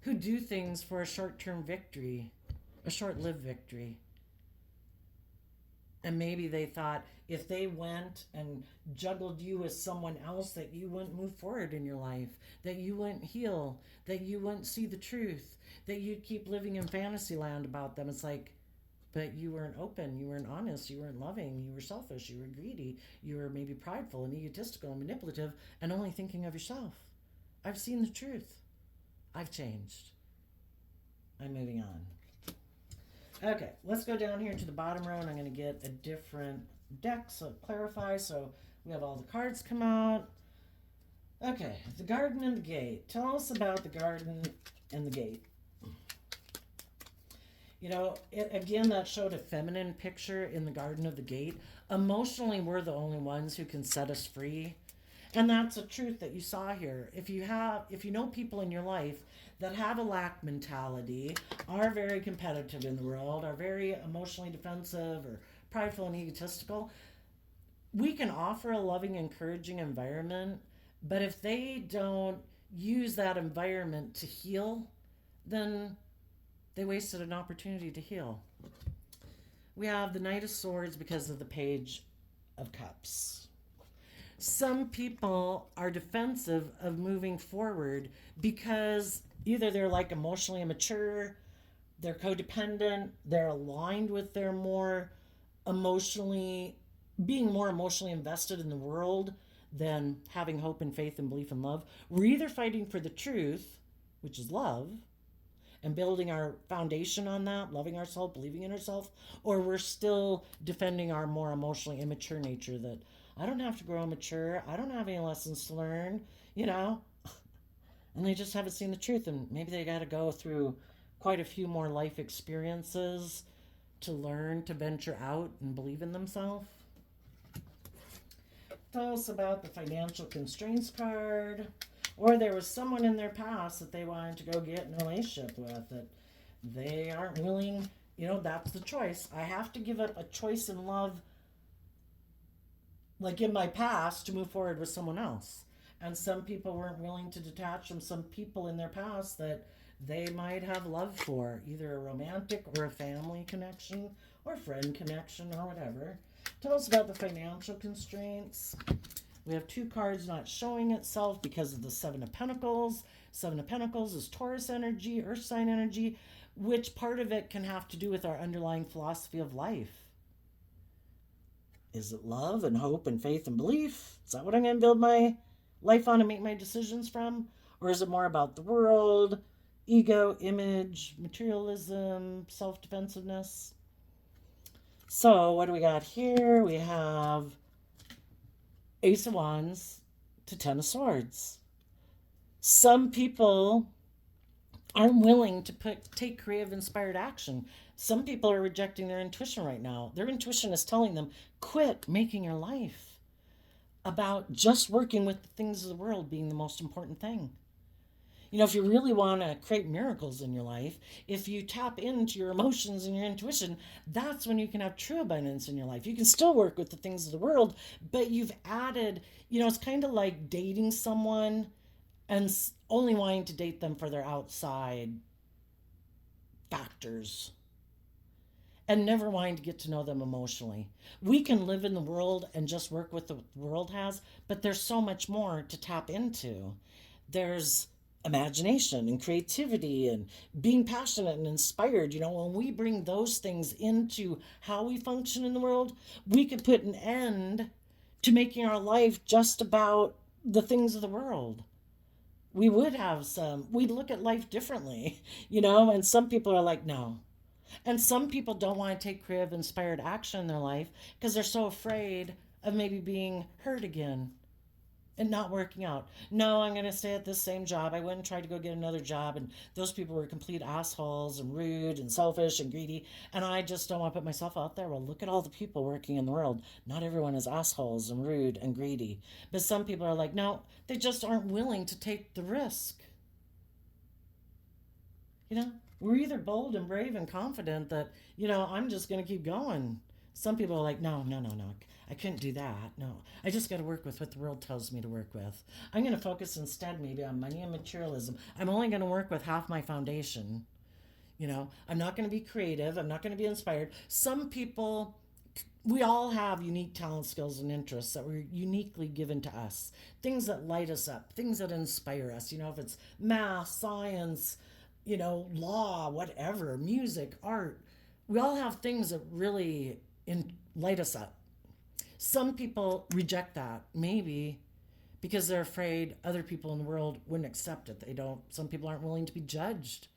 who do things for a short-term victory, a short-lived victory. And maybe they thought if they went and juggled you with someone else that you wouldn't move forward in your life, that you wouldn't heal, that you wouldn't see the truth, that you'd keep living in fantasy land about them. It's like, but you weren't open, you weren't honest, you weren't loving, you were selfish, you were greedy, you were maybe prideful and egotistical and manipulative and only thinking of yourself. I've seen the truth. I've changed. I'm moving on. Okay, let's go down here to the bottom row, and I'm going to get a different deck so it clarifies. So we have all the cards come out. Okay, the garden and the gate. Tell us about the garden and the gate. Again, that showed a feminine picture in the garden of the gate. Emotionally, we're the only ones who can set us free. And that's a truth that you saw here. If you know people in your life that have a lack mentality, are very competitive in the world, are very emotionally defensive or prideful and egotistical, we can offer a loving, encouraging environment, but if they don't use that environment to heal, then they wasted an opportunity to heal. We have the Knight of Swords because of the Page of Cups. Some people are defensive of moving forward because either they're like emotionally immature, they're codependent, they're aligned with their being more emotionally invested in the world than having hope and faith and belief and love. We're either fighting for the truth, which is love, and building our foundation on that, loving ourselves, believing in ourselves, or we're still defending our more emotionally immature nature that I don't have to grow mature, I don't have any lessons to learn, and they just haven't seen the truth, and maybe they got to go through quite a few more life experiences to learn to venture out and believe in themselves. Tell us about the financial constraints card, or there was someone in their past that they wanted to go get in a relationship with that they aren't willing, that's the choice. I have to give up a choice in love, like in my past, to move forward with someone else. And some people weren't willing to detach from some people in their past that they might have love for, either a romantic or a family connection or friend connection or whatever. Tell us about the financial constraints. We have two cards not showing itself because of the Seven of Pentacles. Seven of Pentacles is Taurus energy, earth sign energy, which part of it can have to do with our underlying philosophy of life. Is it love and hope and faith and belief? Is that what I'm going to build my life on and make my decisions from? Or is it more about the world, ego, image, materialism, self-defensiveness? So what do we got here? We have Ace of Wands to Ten of Swords. Some people aren't willing to take creative, inspired action. Some people are rejecting their intuition right now. Their intuition is telling them, quit making your life about just working with the things of the world being the most important thing. If you really want to create miracles in your life, if you tap into your emotions and your intuition, that's when you can have true abundance in your life. You can still work with the things of the world, but you've added, it's kind of like dating someone and only wanting to date them for their outside factors and never wanting to get to know them emotionally. We can live in the world and just work with what the world has, but there's so much more to tap into. There's imagination and creativity and being passionate and inspired. When we bring those things into how we function in the world, we could put an end to making our life just about the things of the world. We'd look at life differently, and some people are like, no. And some people don't want to take creative, inspired action in their life because they're so afraid of maybe being hurt again and not working out. No, I'm going to stay at this same job. I wouldn't try to go get another job. And those people were complete assholes and rude and selfish and greedy. And I just don't want to put myself out there. Well, look at all the people working in the world. Not everyone is assholes and rude and greedy. But some people are like, no, they just aren't willing to take the risk. We're either bold and brave and confident that, I'm just going to keep going. Some people are like, no, no, no, no. I couldn't do that. No, I just got to work with what the world tells me to work with. I'm going to focus instead maybe on money and materialism. I'm only going to work with half my foundation. I'm not going to be creative. I'm not going to be inspired. Some people, we all have unique talent, skills, and interests that were uniquely given to us. Things that light us up, things that inspire us. If it's math, science, law, whatever, music, art. We all have things that really light us up. Some people reject that, maybe because they're afraid other people in the world wouldn't accept it. Some people aren't willing to be judged.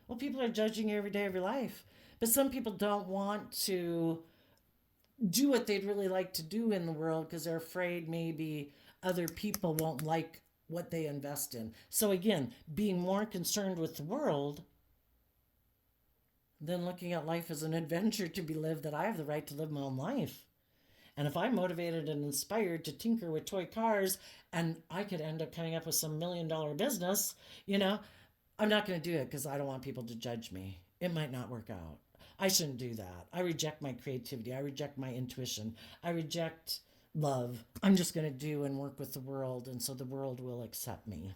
Well, people are judging you every day of your life. But some people don't want to do what they'd really like to do in the world because they're afraid maybe other people won't like what they invest in. So again, being more concerned with the world than looking at life as an adventure to be lived, that I have the right to live my own life. And if I'm motivated and inspired to tinker with toy cars and I could end up coming up with some $1 million business, I'm not going to do it because I don't want people to judge me. It might not work out. I shouldn't do that. I reject my creativity. I reject my intuition. I reject love. I'm just going to do and work with the world, and so the world will accept me.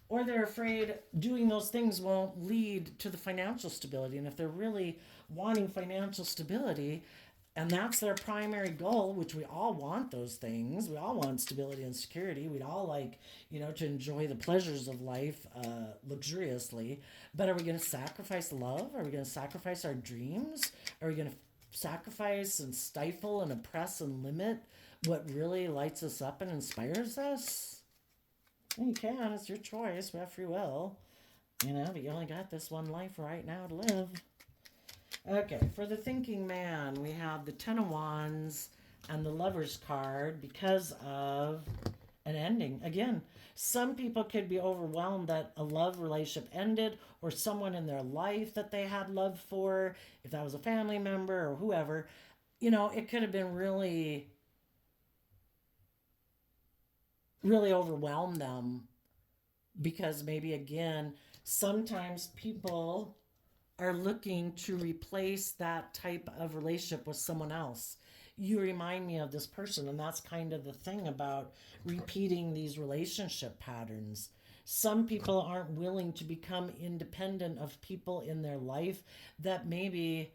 Or they're afraid doing those things won't lead to the financial stability. And if they're really wanting financial stability, and that's their primary goal, which we all want those things. We all want stability and security. We'd all like, to enjoy the pleasures of life luxuriously. But are we going to sacrifice love? Are we going to sacrifice our dreams? Are we going to sacrifice and stifle and oppress and limit what really lights us up and inspires us? Well, you can. It's your choice. We have free will. But you only got this one life right now to live. Okay, for the thinking man, we have the Ten of Wands and the Lover's card because of an ending. Again, some people could be overwhelmed that a love relationship ended, or someone in their life that they had love for, if that was a family member or whoever. It could have been really, really overwhelmed them because maybe, again, sometimes people are looking to replace that type of relationship with someone else. You remind me of this person, and that's kind of the thing about repeating these relationship patterns. Some people aren't willing to become independent of people in their life that maybe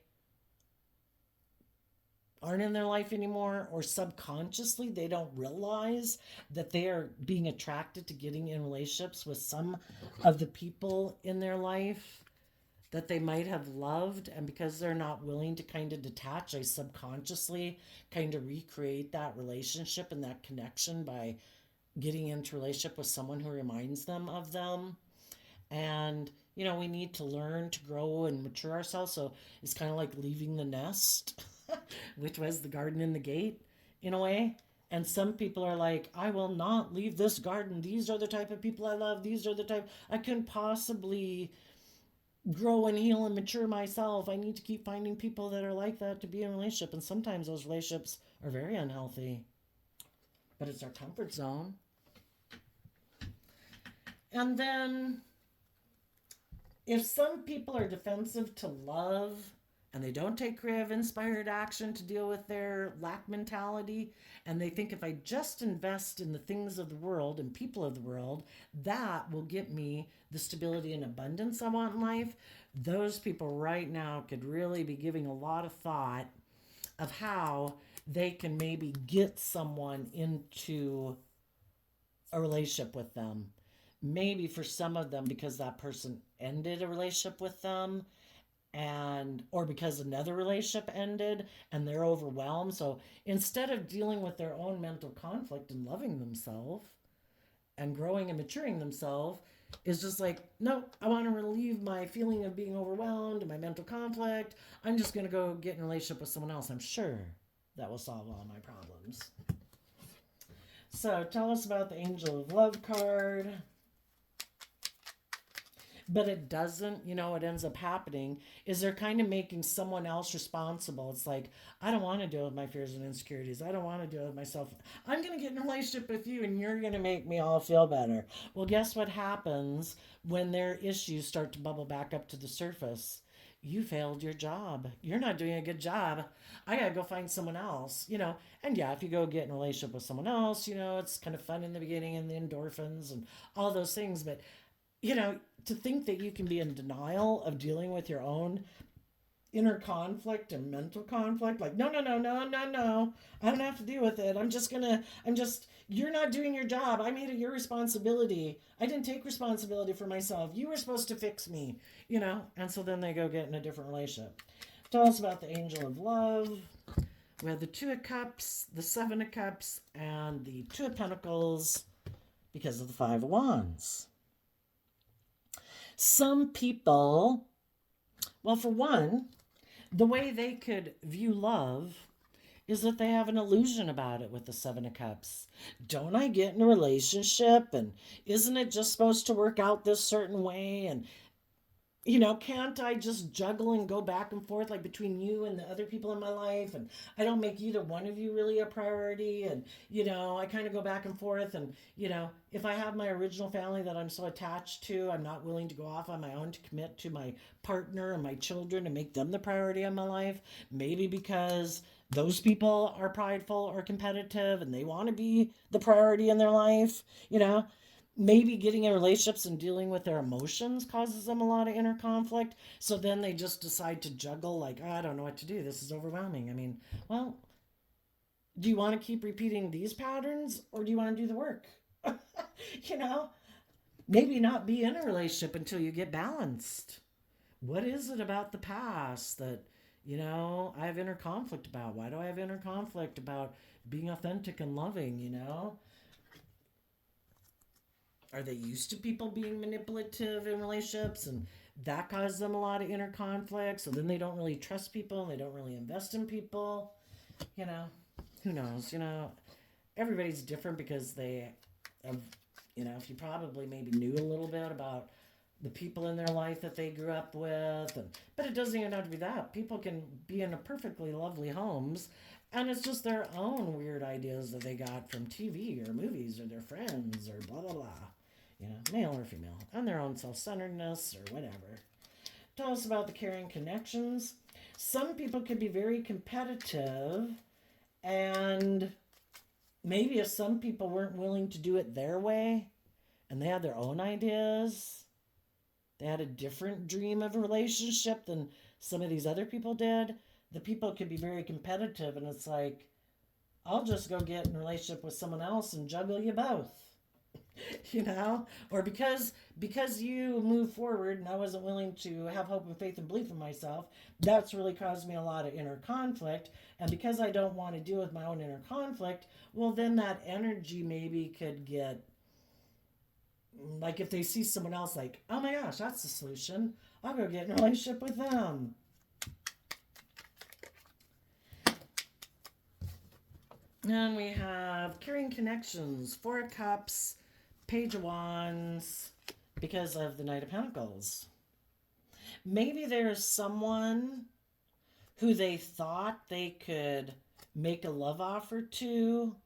aren't in their life anymore, or subconsciously they don't realize that they are being attracted to getting in relationships with some of the people in their life that they might have loved, and because they're not willing to kind of detach, they subconsciously kind of recreate that relationship and that connection by getting into a relationship with someone who reminds them of them. And we need to learn to grow and mature ourselves. So it's kind of like leaving the nest, which was the garden and the gate in a way. And some people are like, I will not leave this garden. These are the type of people I love. These are the type, I couldn't possibly grow and heal and mature myself. I need to keep finding people that are like that to be in a relationship. And sometimes those relationships are very unhealthy, but it's our comfort zone. And then if some people are defensive to love and they don't take creative, inspired action to deal with their lack mentality. And they think if I just invest in the things of the world and people of the world, that will get me the stability and abundance I want in life. Those people right now could really be giving a lot of thought of how they can maybe get someone into a relationship with them. Maybe for some of them, because that person ended a relationship with them, and or because another relationship ended and they're overwhelmed. So instead of dealing with their own mental conflict and loving themselves and growing and maturing themselves, is just like, no, I want to relieve my feeling of being overwhelmed and my mental conflict. I'm just going to go get in a relationship with someone else. I'm sure that will solve all my problems. So tell us about the Angel of Love card. But it doesn't, what ends up happening is they're kind of making someone else responsible. It's like, I don't want to deal with my fears and insecurities. I don't want to deal with myself. I'm going to get in a relationship with you and you're going to make me all feel better. Well, guess what happens when their issues start to bubble back up to the surface? You failed your job. You're not doing a good job. I got to go find someone else, And yeah, if you go get in a relationship with someone else, it's kind of fun in the beginning and the endorphins and all those things. But to think that you can be in denial of dealing with your own inner conflict and mental conflict, like, no, no, no, no, no, no, I don't have to deal with it. You're not doing your job. I made it your responsibility. I didn't take responsibility for myself. You were supposed to fix me, and so then they go get in a different relationship. Tell us about the Angel of Love. We have the Two of Cups, the Seven of Cups, and the Two of Pentacles because of the Five of Wands. Some people, well, for one, the way they could view love is that they have an illusion about it with the Seven of Cups. Don't I get in a relationship and isn't it just supposed to work out this certain way? And can't I just juggle and go back and forth like between you and the other people in my life? And I don't make either one of you really a priority. And, I kind of go back and forth. And, if I have my original family that I'm so attached to, I'm not willing to go off on my own to commit to my partner and my children and make them the priority of my life. Maybe because those people are prideful or competitive and they want to be the priority in their life, Maybe getting in relationships and dealing with their emotions causes them a lot of inner conflict. So then they just decide to juggle, like, I don't know what to do. This is overwhelming. I mean, well, do you want to keep repeating these patterns or do you want to do the work? Maybe not be in a relationship until you get balanced. What is it about the past that, I have inner conflict about? Why do I have inner conflict about being authentic and loving, Are they used to people being manipulative in relationships and that causes them a lot of inner conflict? So then they don't really trust people and they don't really invest in people. Who knows? Everybody's different because they have, if you probably maybe knew a little bit about the people in their life that they grew up with. But it doesn't even have to be that. People can be in a perfectly lovely homes and it's just their own weird ideas that they got from TV or movies or their friends or blah, blah, blah. Male or female, and their own self-centeredness or whatever. Tell us about the caring connections. Some people can be very competitive, and maybe if some people weren't willing to do it their way, and they had their own ideas, they had a different dream of a relationship than some of these other people did, the people could be very competitive, and it's like, I'll just go get in a relationship with someone else and juggle you both. Or because you moved forward and I wasn't willing to have hope and faith and belief in myself, that's really caused me a lot of inner conflict. And because I don't want to deal with my own inner conflict, well, then that energy maybe could get, like if they see someone else like, oh my gosh, that's the solution, I'll go get in a relationship with them. And we have caring connections, Four of Cups, Page of Wands, because of the Knight of Pentacles. Maybe there's someone who they thought they could make a love offer to,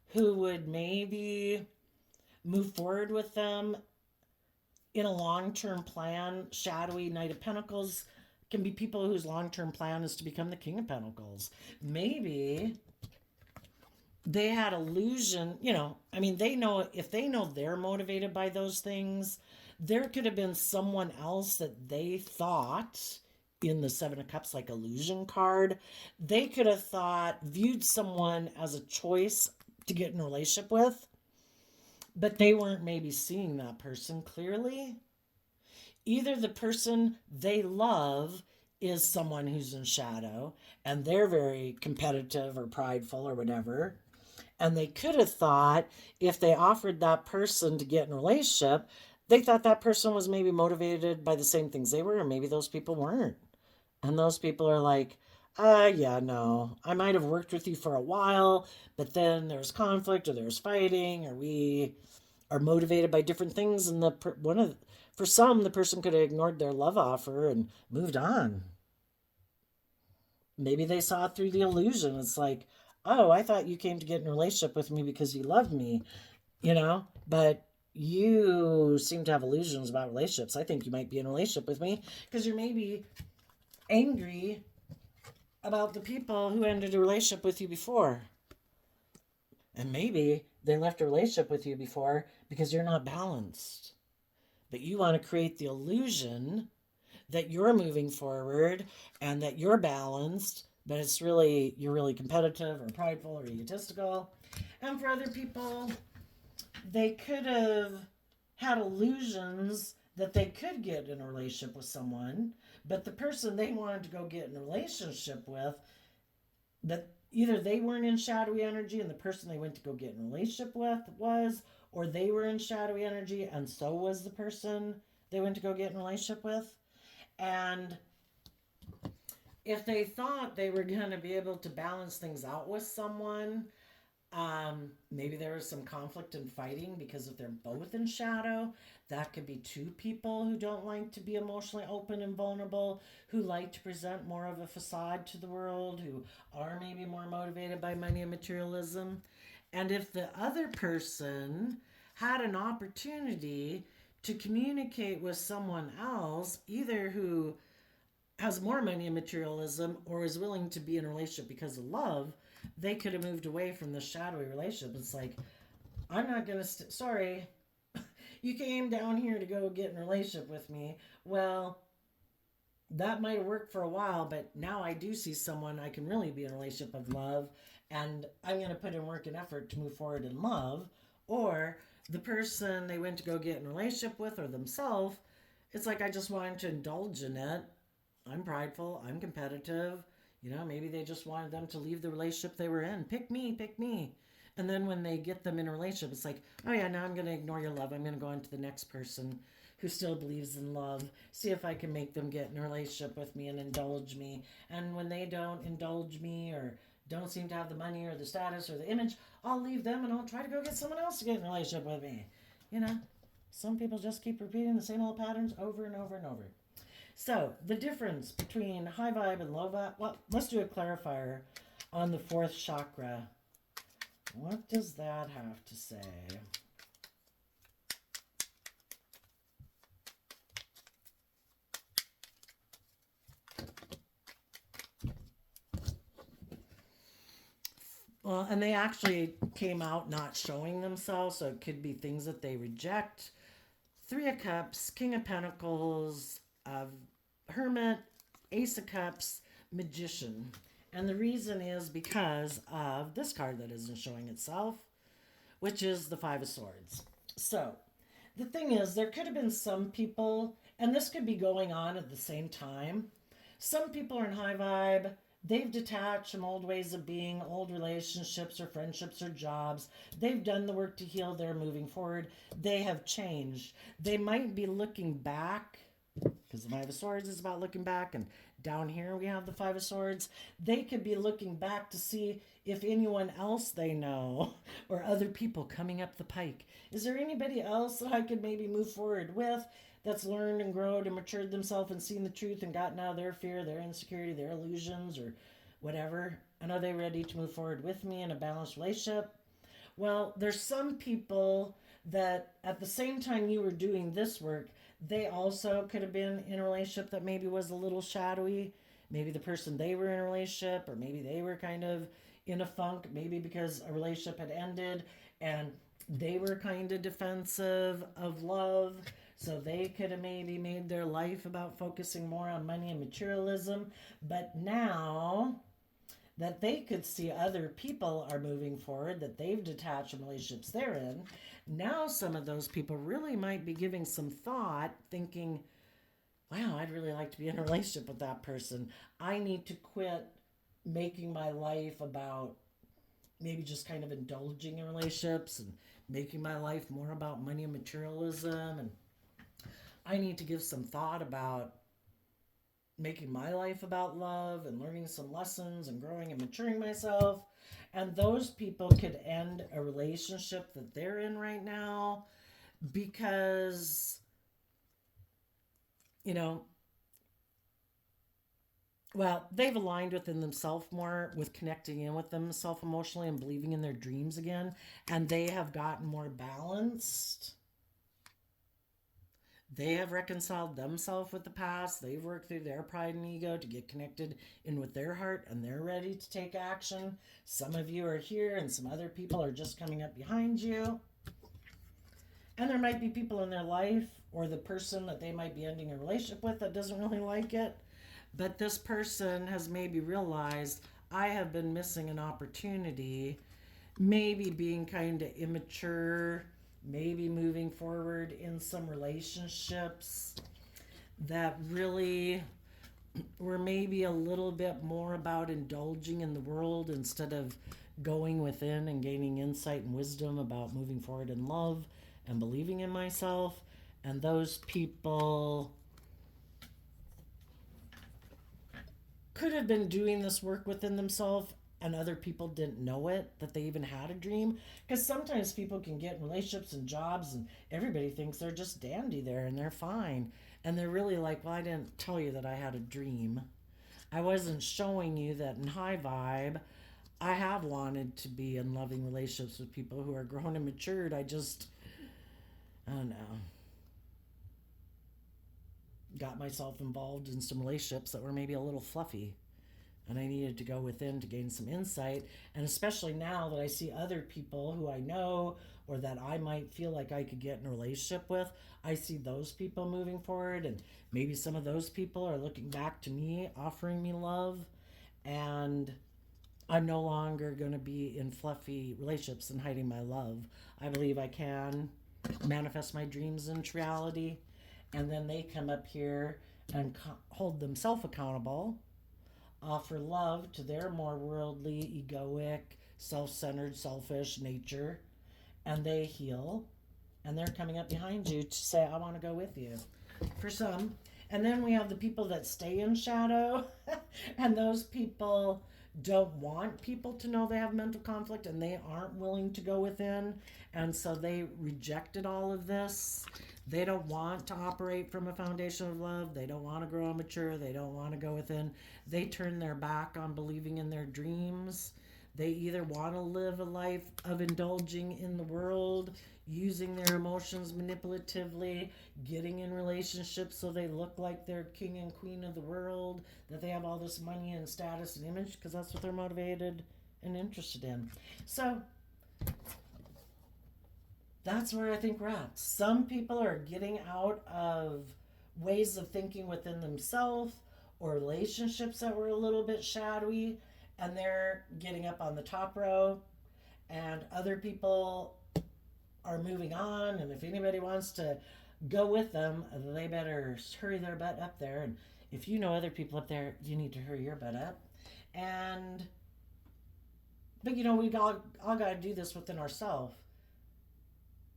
who would maybe move forward with them in a long-term plan. Shadowy Knight of Pentacles can be people whose long-term plan is to become the King of Pentacles. Maybe they had illusion, I mean, they know, if they know they're motivated by those things, there could have been someone else that they thought in the Seven of Cups, like illusion card, they could have viewed someone as a choice to get in a relationship with, but they weren't maybe seeing that person clearly. Either the person they love is someone who's in shadow and they're very competitive or prideful or whatever. And they could have thought if they offered that person to get in a relationship, they thought that person was maybe motivated by the same things they were, or maybe those people weren't. And those people are like, yeah, no, I might have worked with you for a while, but then there's conflict or there's fighting, or we are motivated by different things. And for some, the person could have ignored their love offer and moved on. Maybe they saw it through the illusion. It's like, oh, I thought you came to get in a relationship with me because you loved me, but you seem to have illusions about relationships. I think you might be in a relationship with me because you're maybe angry about the people who ended a relationship with you before. And maybe they left a relationship with you before because you're not balanced. But you want to create the illusion that you're moving forward and that you're balanced, but you're really competitive or prideful or egotistical. And for other people, they could have had illusions that they could get in a relationship with someone, but the person they wanted to go get in a relationship with, that either they weren't in shadowy energy and the person they went to go get in a relationship with was, or they were in shadowy energy and so was the person they went to go get in a relationship with. And if they thought they were going to be able to balance things out with someone, maybe there was some conflict and fighting because if they're both in shadow, that could be two people who don't like to be emotionally open and vulnerable, who like to present more of a facade to the world, who are maybe more motivated by money and materialism. And if the other person had an opportunity to communicate with someone else, either who has more money and materialism or is willing to be in a relationship because of love, they could have moved away from the shadowy relationship. It's like, I'm not going to, sorry, you came down here to go get in a relationship with me. Well, that might have worked for a while, but now I do see someone I can really be in a relationship of love, and I'm going to put in work and effort to move forward in love. Or the person they went to go get in a relationship with, or themselves, it's like, I just wanted to indulge in it. I'm prideful, I'm competitive. Maybe they just wanted them to leave the relationship they were in. Pick me, pick me. And then when they get them in a relationship, it's like, oh yeah, now I'm going to ignore your love. I'm going to go on to the next person who still believes in love. See if I can make them get in a relationship with me and indulge me. And when they don't indulge me or don't seem to have the money or the status or the image, I'll leave them and I'll try to go get someone else to get in a relationship with me. Some people just keep repeating the same old patterns over and over and over. So, the difference between high vibe and low vibe, well, let's do a clarifier on the fourth chakra. What does that have to say? Well, and they actually came out not showing themselves, so it could be things that they reject. Three of Cups, King of Pentacles, Hermit, Ace of Cups, Magician. And the reason is because of this card that isn't showing itself, which is the Five of Swords. So, the thing is, there could have been some people, and this could be going on at the same time. Some people are in high vibe. They've detached from old ways of being, old relationships or friendships or jobs. They've done the work to heal. They're moving forward. They have changed. They might be looking back, because the Five of Swords is about looking back, and down here we have the Five of Swords. They could be looking back to see if anyone else they know or other people coming up the pike. Is there anybody else that I could maybe move forward with that's learned and grown and matured themselves and seen the truth and gotten out of their fear, their insecurity, their illusions, or whatever? And are they ready to move forward with me in a balanced relationship? Well, there's some people that at the same time you were doing this work, They also could have been in a relationship that maybe was a little shadowy. Maybe the person they were in a relationship, or maybe they were kind of in a funk, maybe because a relationship had ended and they were kind of defensive of love. So they could have maybe made their life about focusing more on money and materialism. But now that they could see other people are moving forward, that they've detached from relationships they're in, now some of those people really might be giving some thought, thinking, wow, I'd really like to be in a relationship with that person. I need to quit making my life about maybe just kind of indulging in relationships and making my life more about money and materialism. And I need to give some thought about making my life about love and learning some lessons and growing and maturing myself. And those people could end a relationship that they're in right now because, you know, well, they've aligned within themselves more with connecting in with themselves emotionally and believing in their dreams again. And they have gotten more balanced. They have reconciled themselves with the past. They've worked through their pride and ego to get connected in with their heart, and they're ready to take action. Some of you are here, and some other people are just coming up behind you. And there might be people in their life, or the person that they might be ending a relationship with that doesn't really like it. But this person has maybe realized, I have been missing an opportunity, maybe being kind of immature, maybe moving forward in some relationships that really were maybe a little bit more about indulging in the world instead of going within and gaining insight and wisdom about moving forward in love and believing in myself. And those people could have been doing this work within themselves and other people didn't know it, that they even had a dream. Because sometimes people can get in relationships and jobs and everybody thinks they're just dandy there and they're fine. And they're really like, well, I didn't tell you that I had a dream. I wasn't showing you that in high vibe, I have wanted to be in loving relationships with people who are grown and matured. I don't know, got myself involved in some relationships that were maybe a little fluffy. And I needed to go within to gain some insight. And especially now that I see other people who I know or that I might feel like I could get in a relationship with, I see those people moving forward. And maybe some of those people are looking back to me, offering me love. And I'm no longer going to be in fluffy relationships and hiding my love. I believe I can manifest my dreams into reality. And then they come up here and hold themselves accountable, offer love to their more worldly, egoic, self-centered, selfish nature, and they heal, and they're coming up behind you to say, I want to go with you. For some. And then we have the people that stay in shadow, and those people don't want people to know they have mental conflict, and they aren't willing to go within, and so they rejected all of this. They don't want to operate from a foundation of love. They don't want to grow and mature. They don't want to go within. They turn their back on believing in their dreams. They either want to live a life of indulging in the world, using their emotions manipulatively, getting in relationships so they look like they're king and queen of the world, that they have all this money and status and image, because that's what they're motivated and interested in. So that's where I think we're at. Some people are getting out of ways of thinking within themselves or relationships that were a little bit shadowy, and they're getting up on the top row, and other people are moving on, and if anybody wants to go with them, they better hurry their butt up there. And if you know other people up there, you need to hurry your butt up. But we all got to do this within ourselves.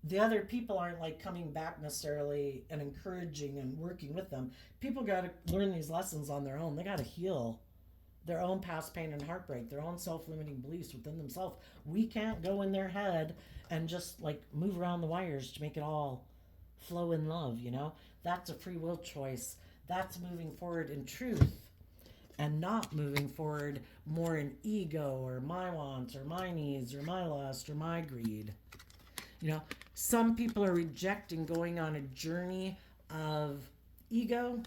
The other people aren't like coming back necessarily and encouraging and working with them. People got to learn these lessons on their own. They got to heal their own past pain and heartbreak, their own self-limiting beliefs within themselves. We can't go in their head and just like move around the wires to make it all flow in love, That's a free will choice. That's moving forward in truth and not moving forward more in ego or my wants or my needs or my lust or my greed. Some people are rejecting going on a journey of ego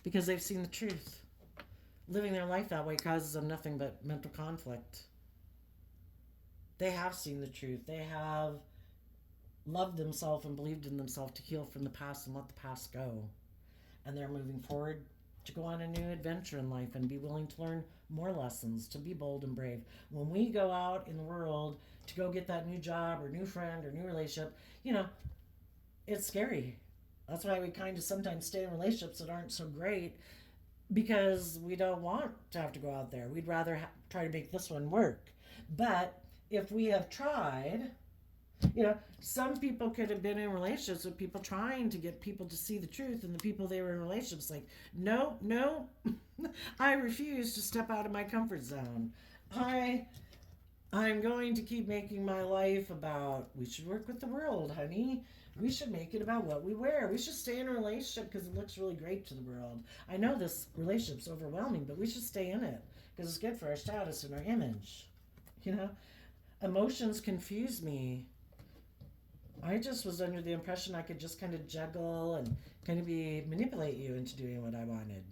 because they've seen the truth. Living their life that way causes them nothing but mental conflict. They have seen the truth. They have loved themselves and believed in themselves to heal from the past and let the past go. And they're moving forward to go on a new adventure in life and be willing to learn more lessons, to be bold and brave. When we go out in the world to go get that new job or new friend or new relationship, it's scary. That's why we kind of sometimes stay in relationships that aren't so great because we don't want to have to go out there. We'd rather try to make this one work. But if we have tried, some people could have been in relationships with people trying to get people to see the truth, and the people they were in relationships like, no, I refuse to step out of my comfort zone. I'm going to keep making my life about, we should work with the world, honey. We should make it about what we wear. We should stay in a relationship because it looks really great to the world. I know this relationship's overwhelming, but we should stay in it because it's good for our status and our image. Emotions confuse me. I just was under the impression I could just kind of juggle and kind of manipulate you into doing what I wanted.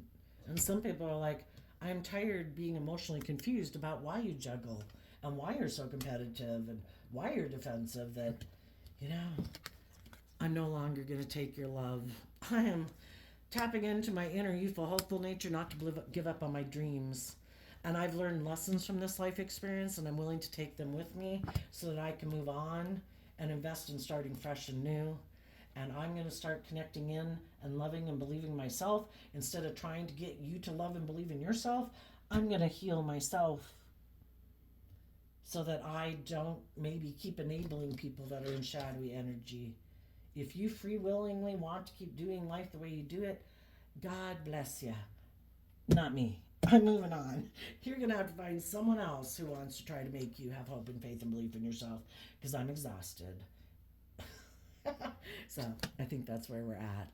And some people are like, I'm tired being emotionally confused about why you juggle and why you're so competitive and why you're defensive that, I'm no longer going to take your love. I am tapping into my inner youthful, hopeful nature not to give up on my dreams. And I've learned lessons from this life experience, and I'm willing to take them with me so that I can move on and invest in starting fresh and new. And I'm going to start connecting in and loving and believing myself. Instead of trying to get you to love and believe in yourself, I'm going to heal myself so that I don't maybe keep enabling people that are in shadowy energy. If you free willingly want to keep doing life the way you do it, God bless you. Not me. I'm moving on. You're going to have to find someone else who wants to try to make you have hope and faith and belief in yourself because I'm exhausted. So I think that's where we're at.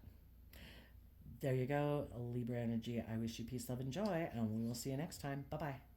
There you go, Libra energy. I wish you peace, love, and joy, and we will see you next time. Bye-bye.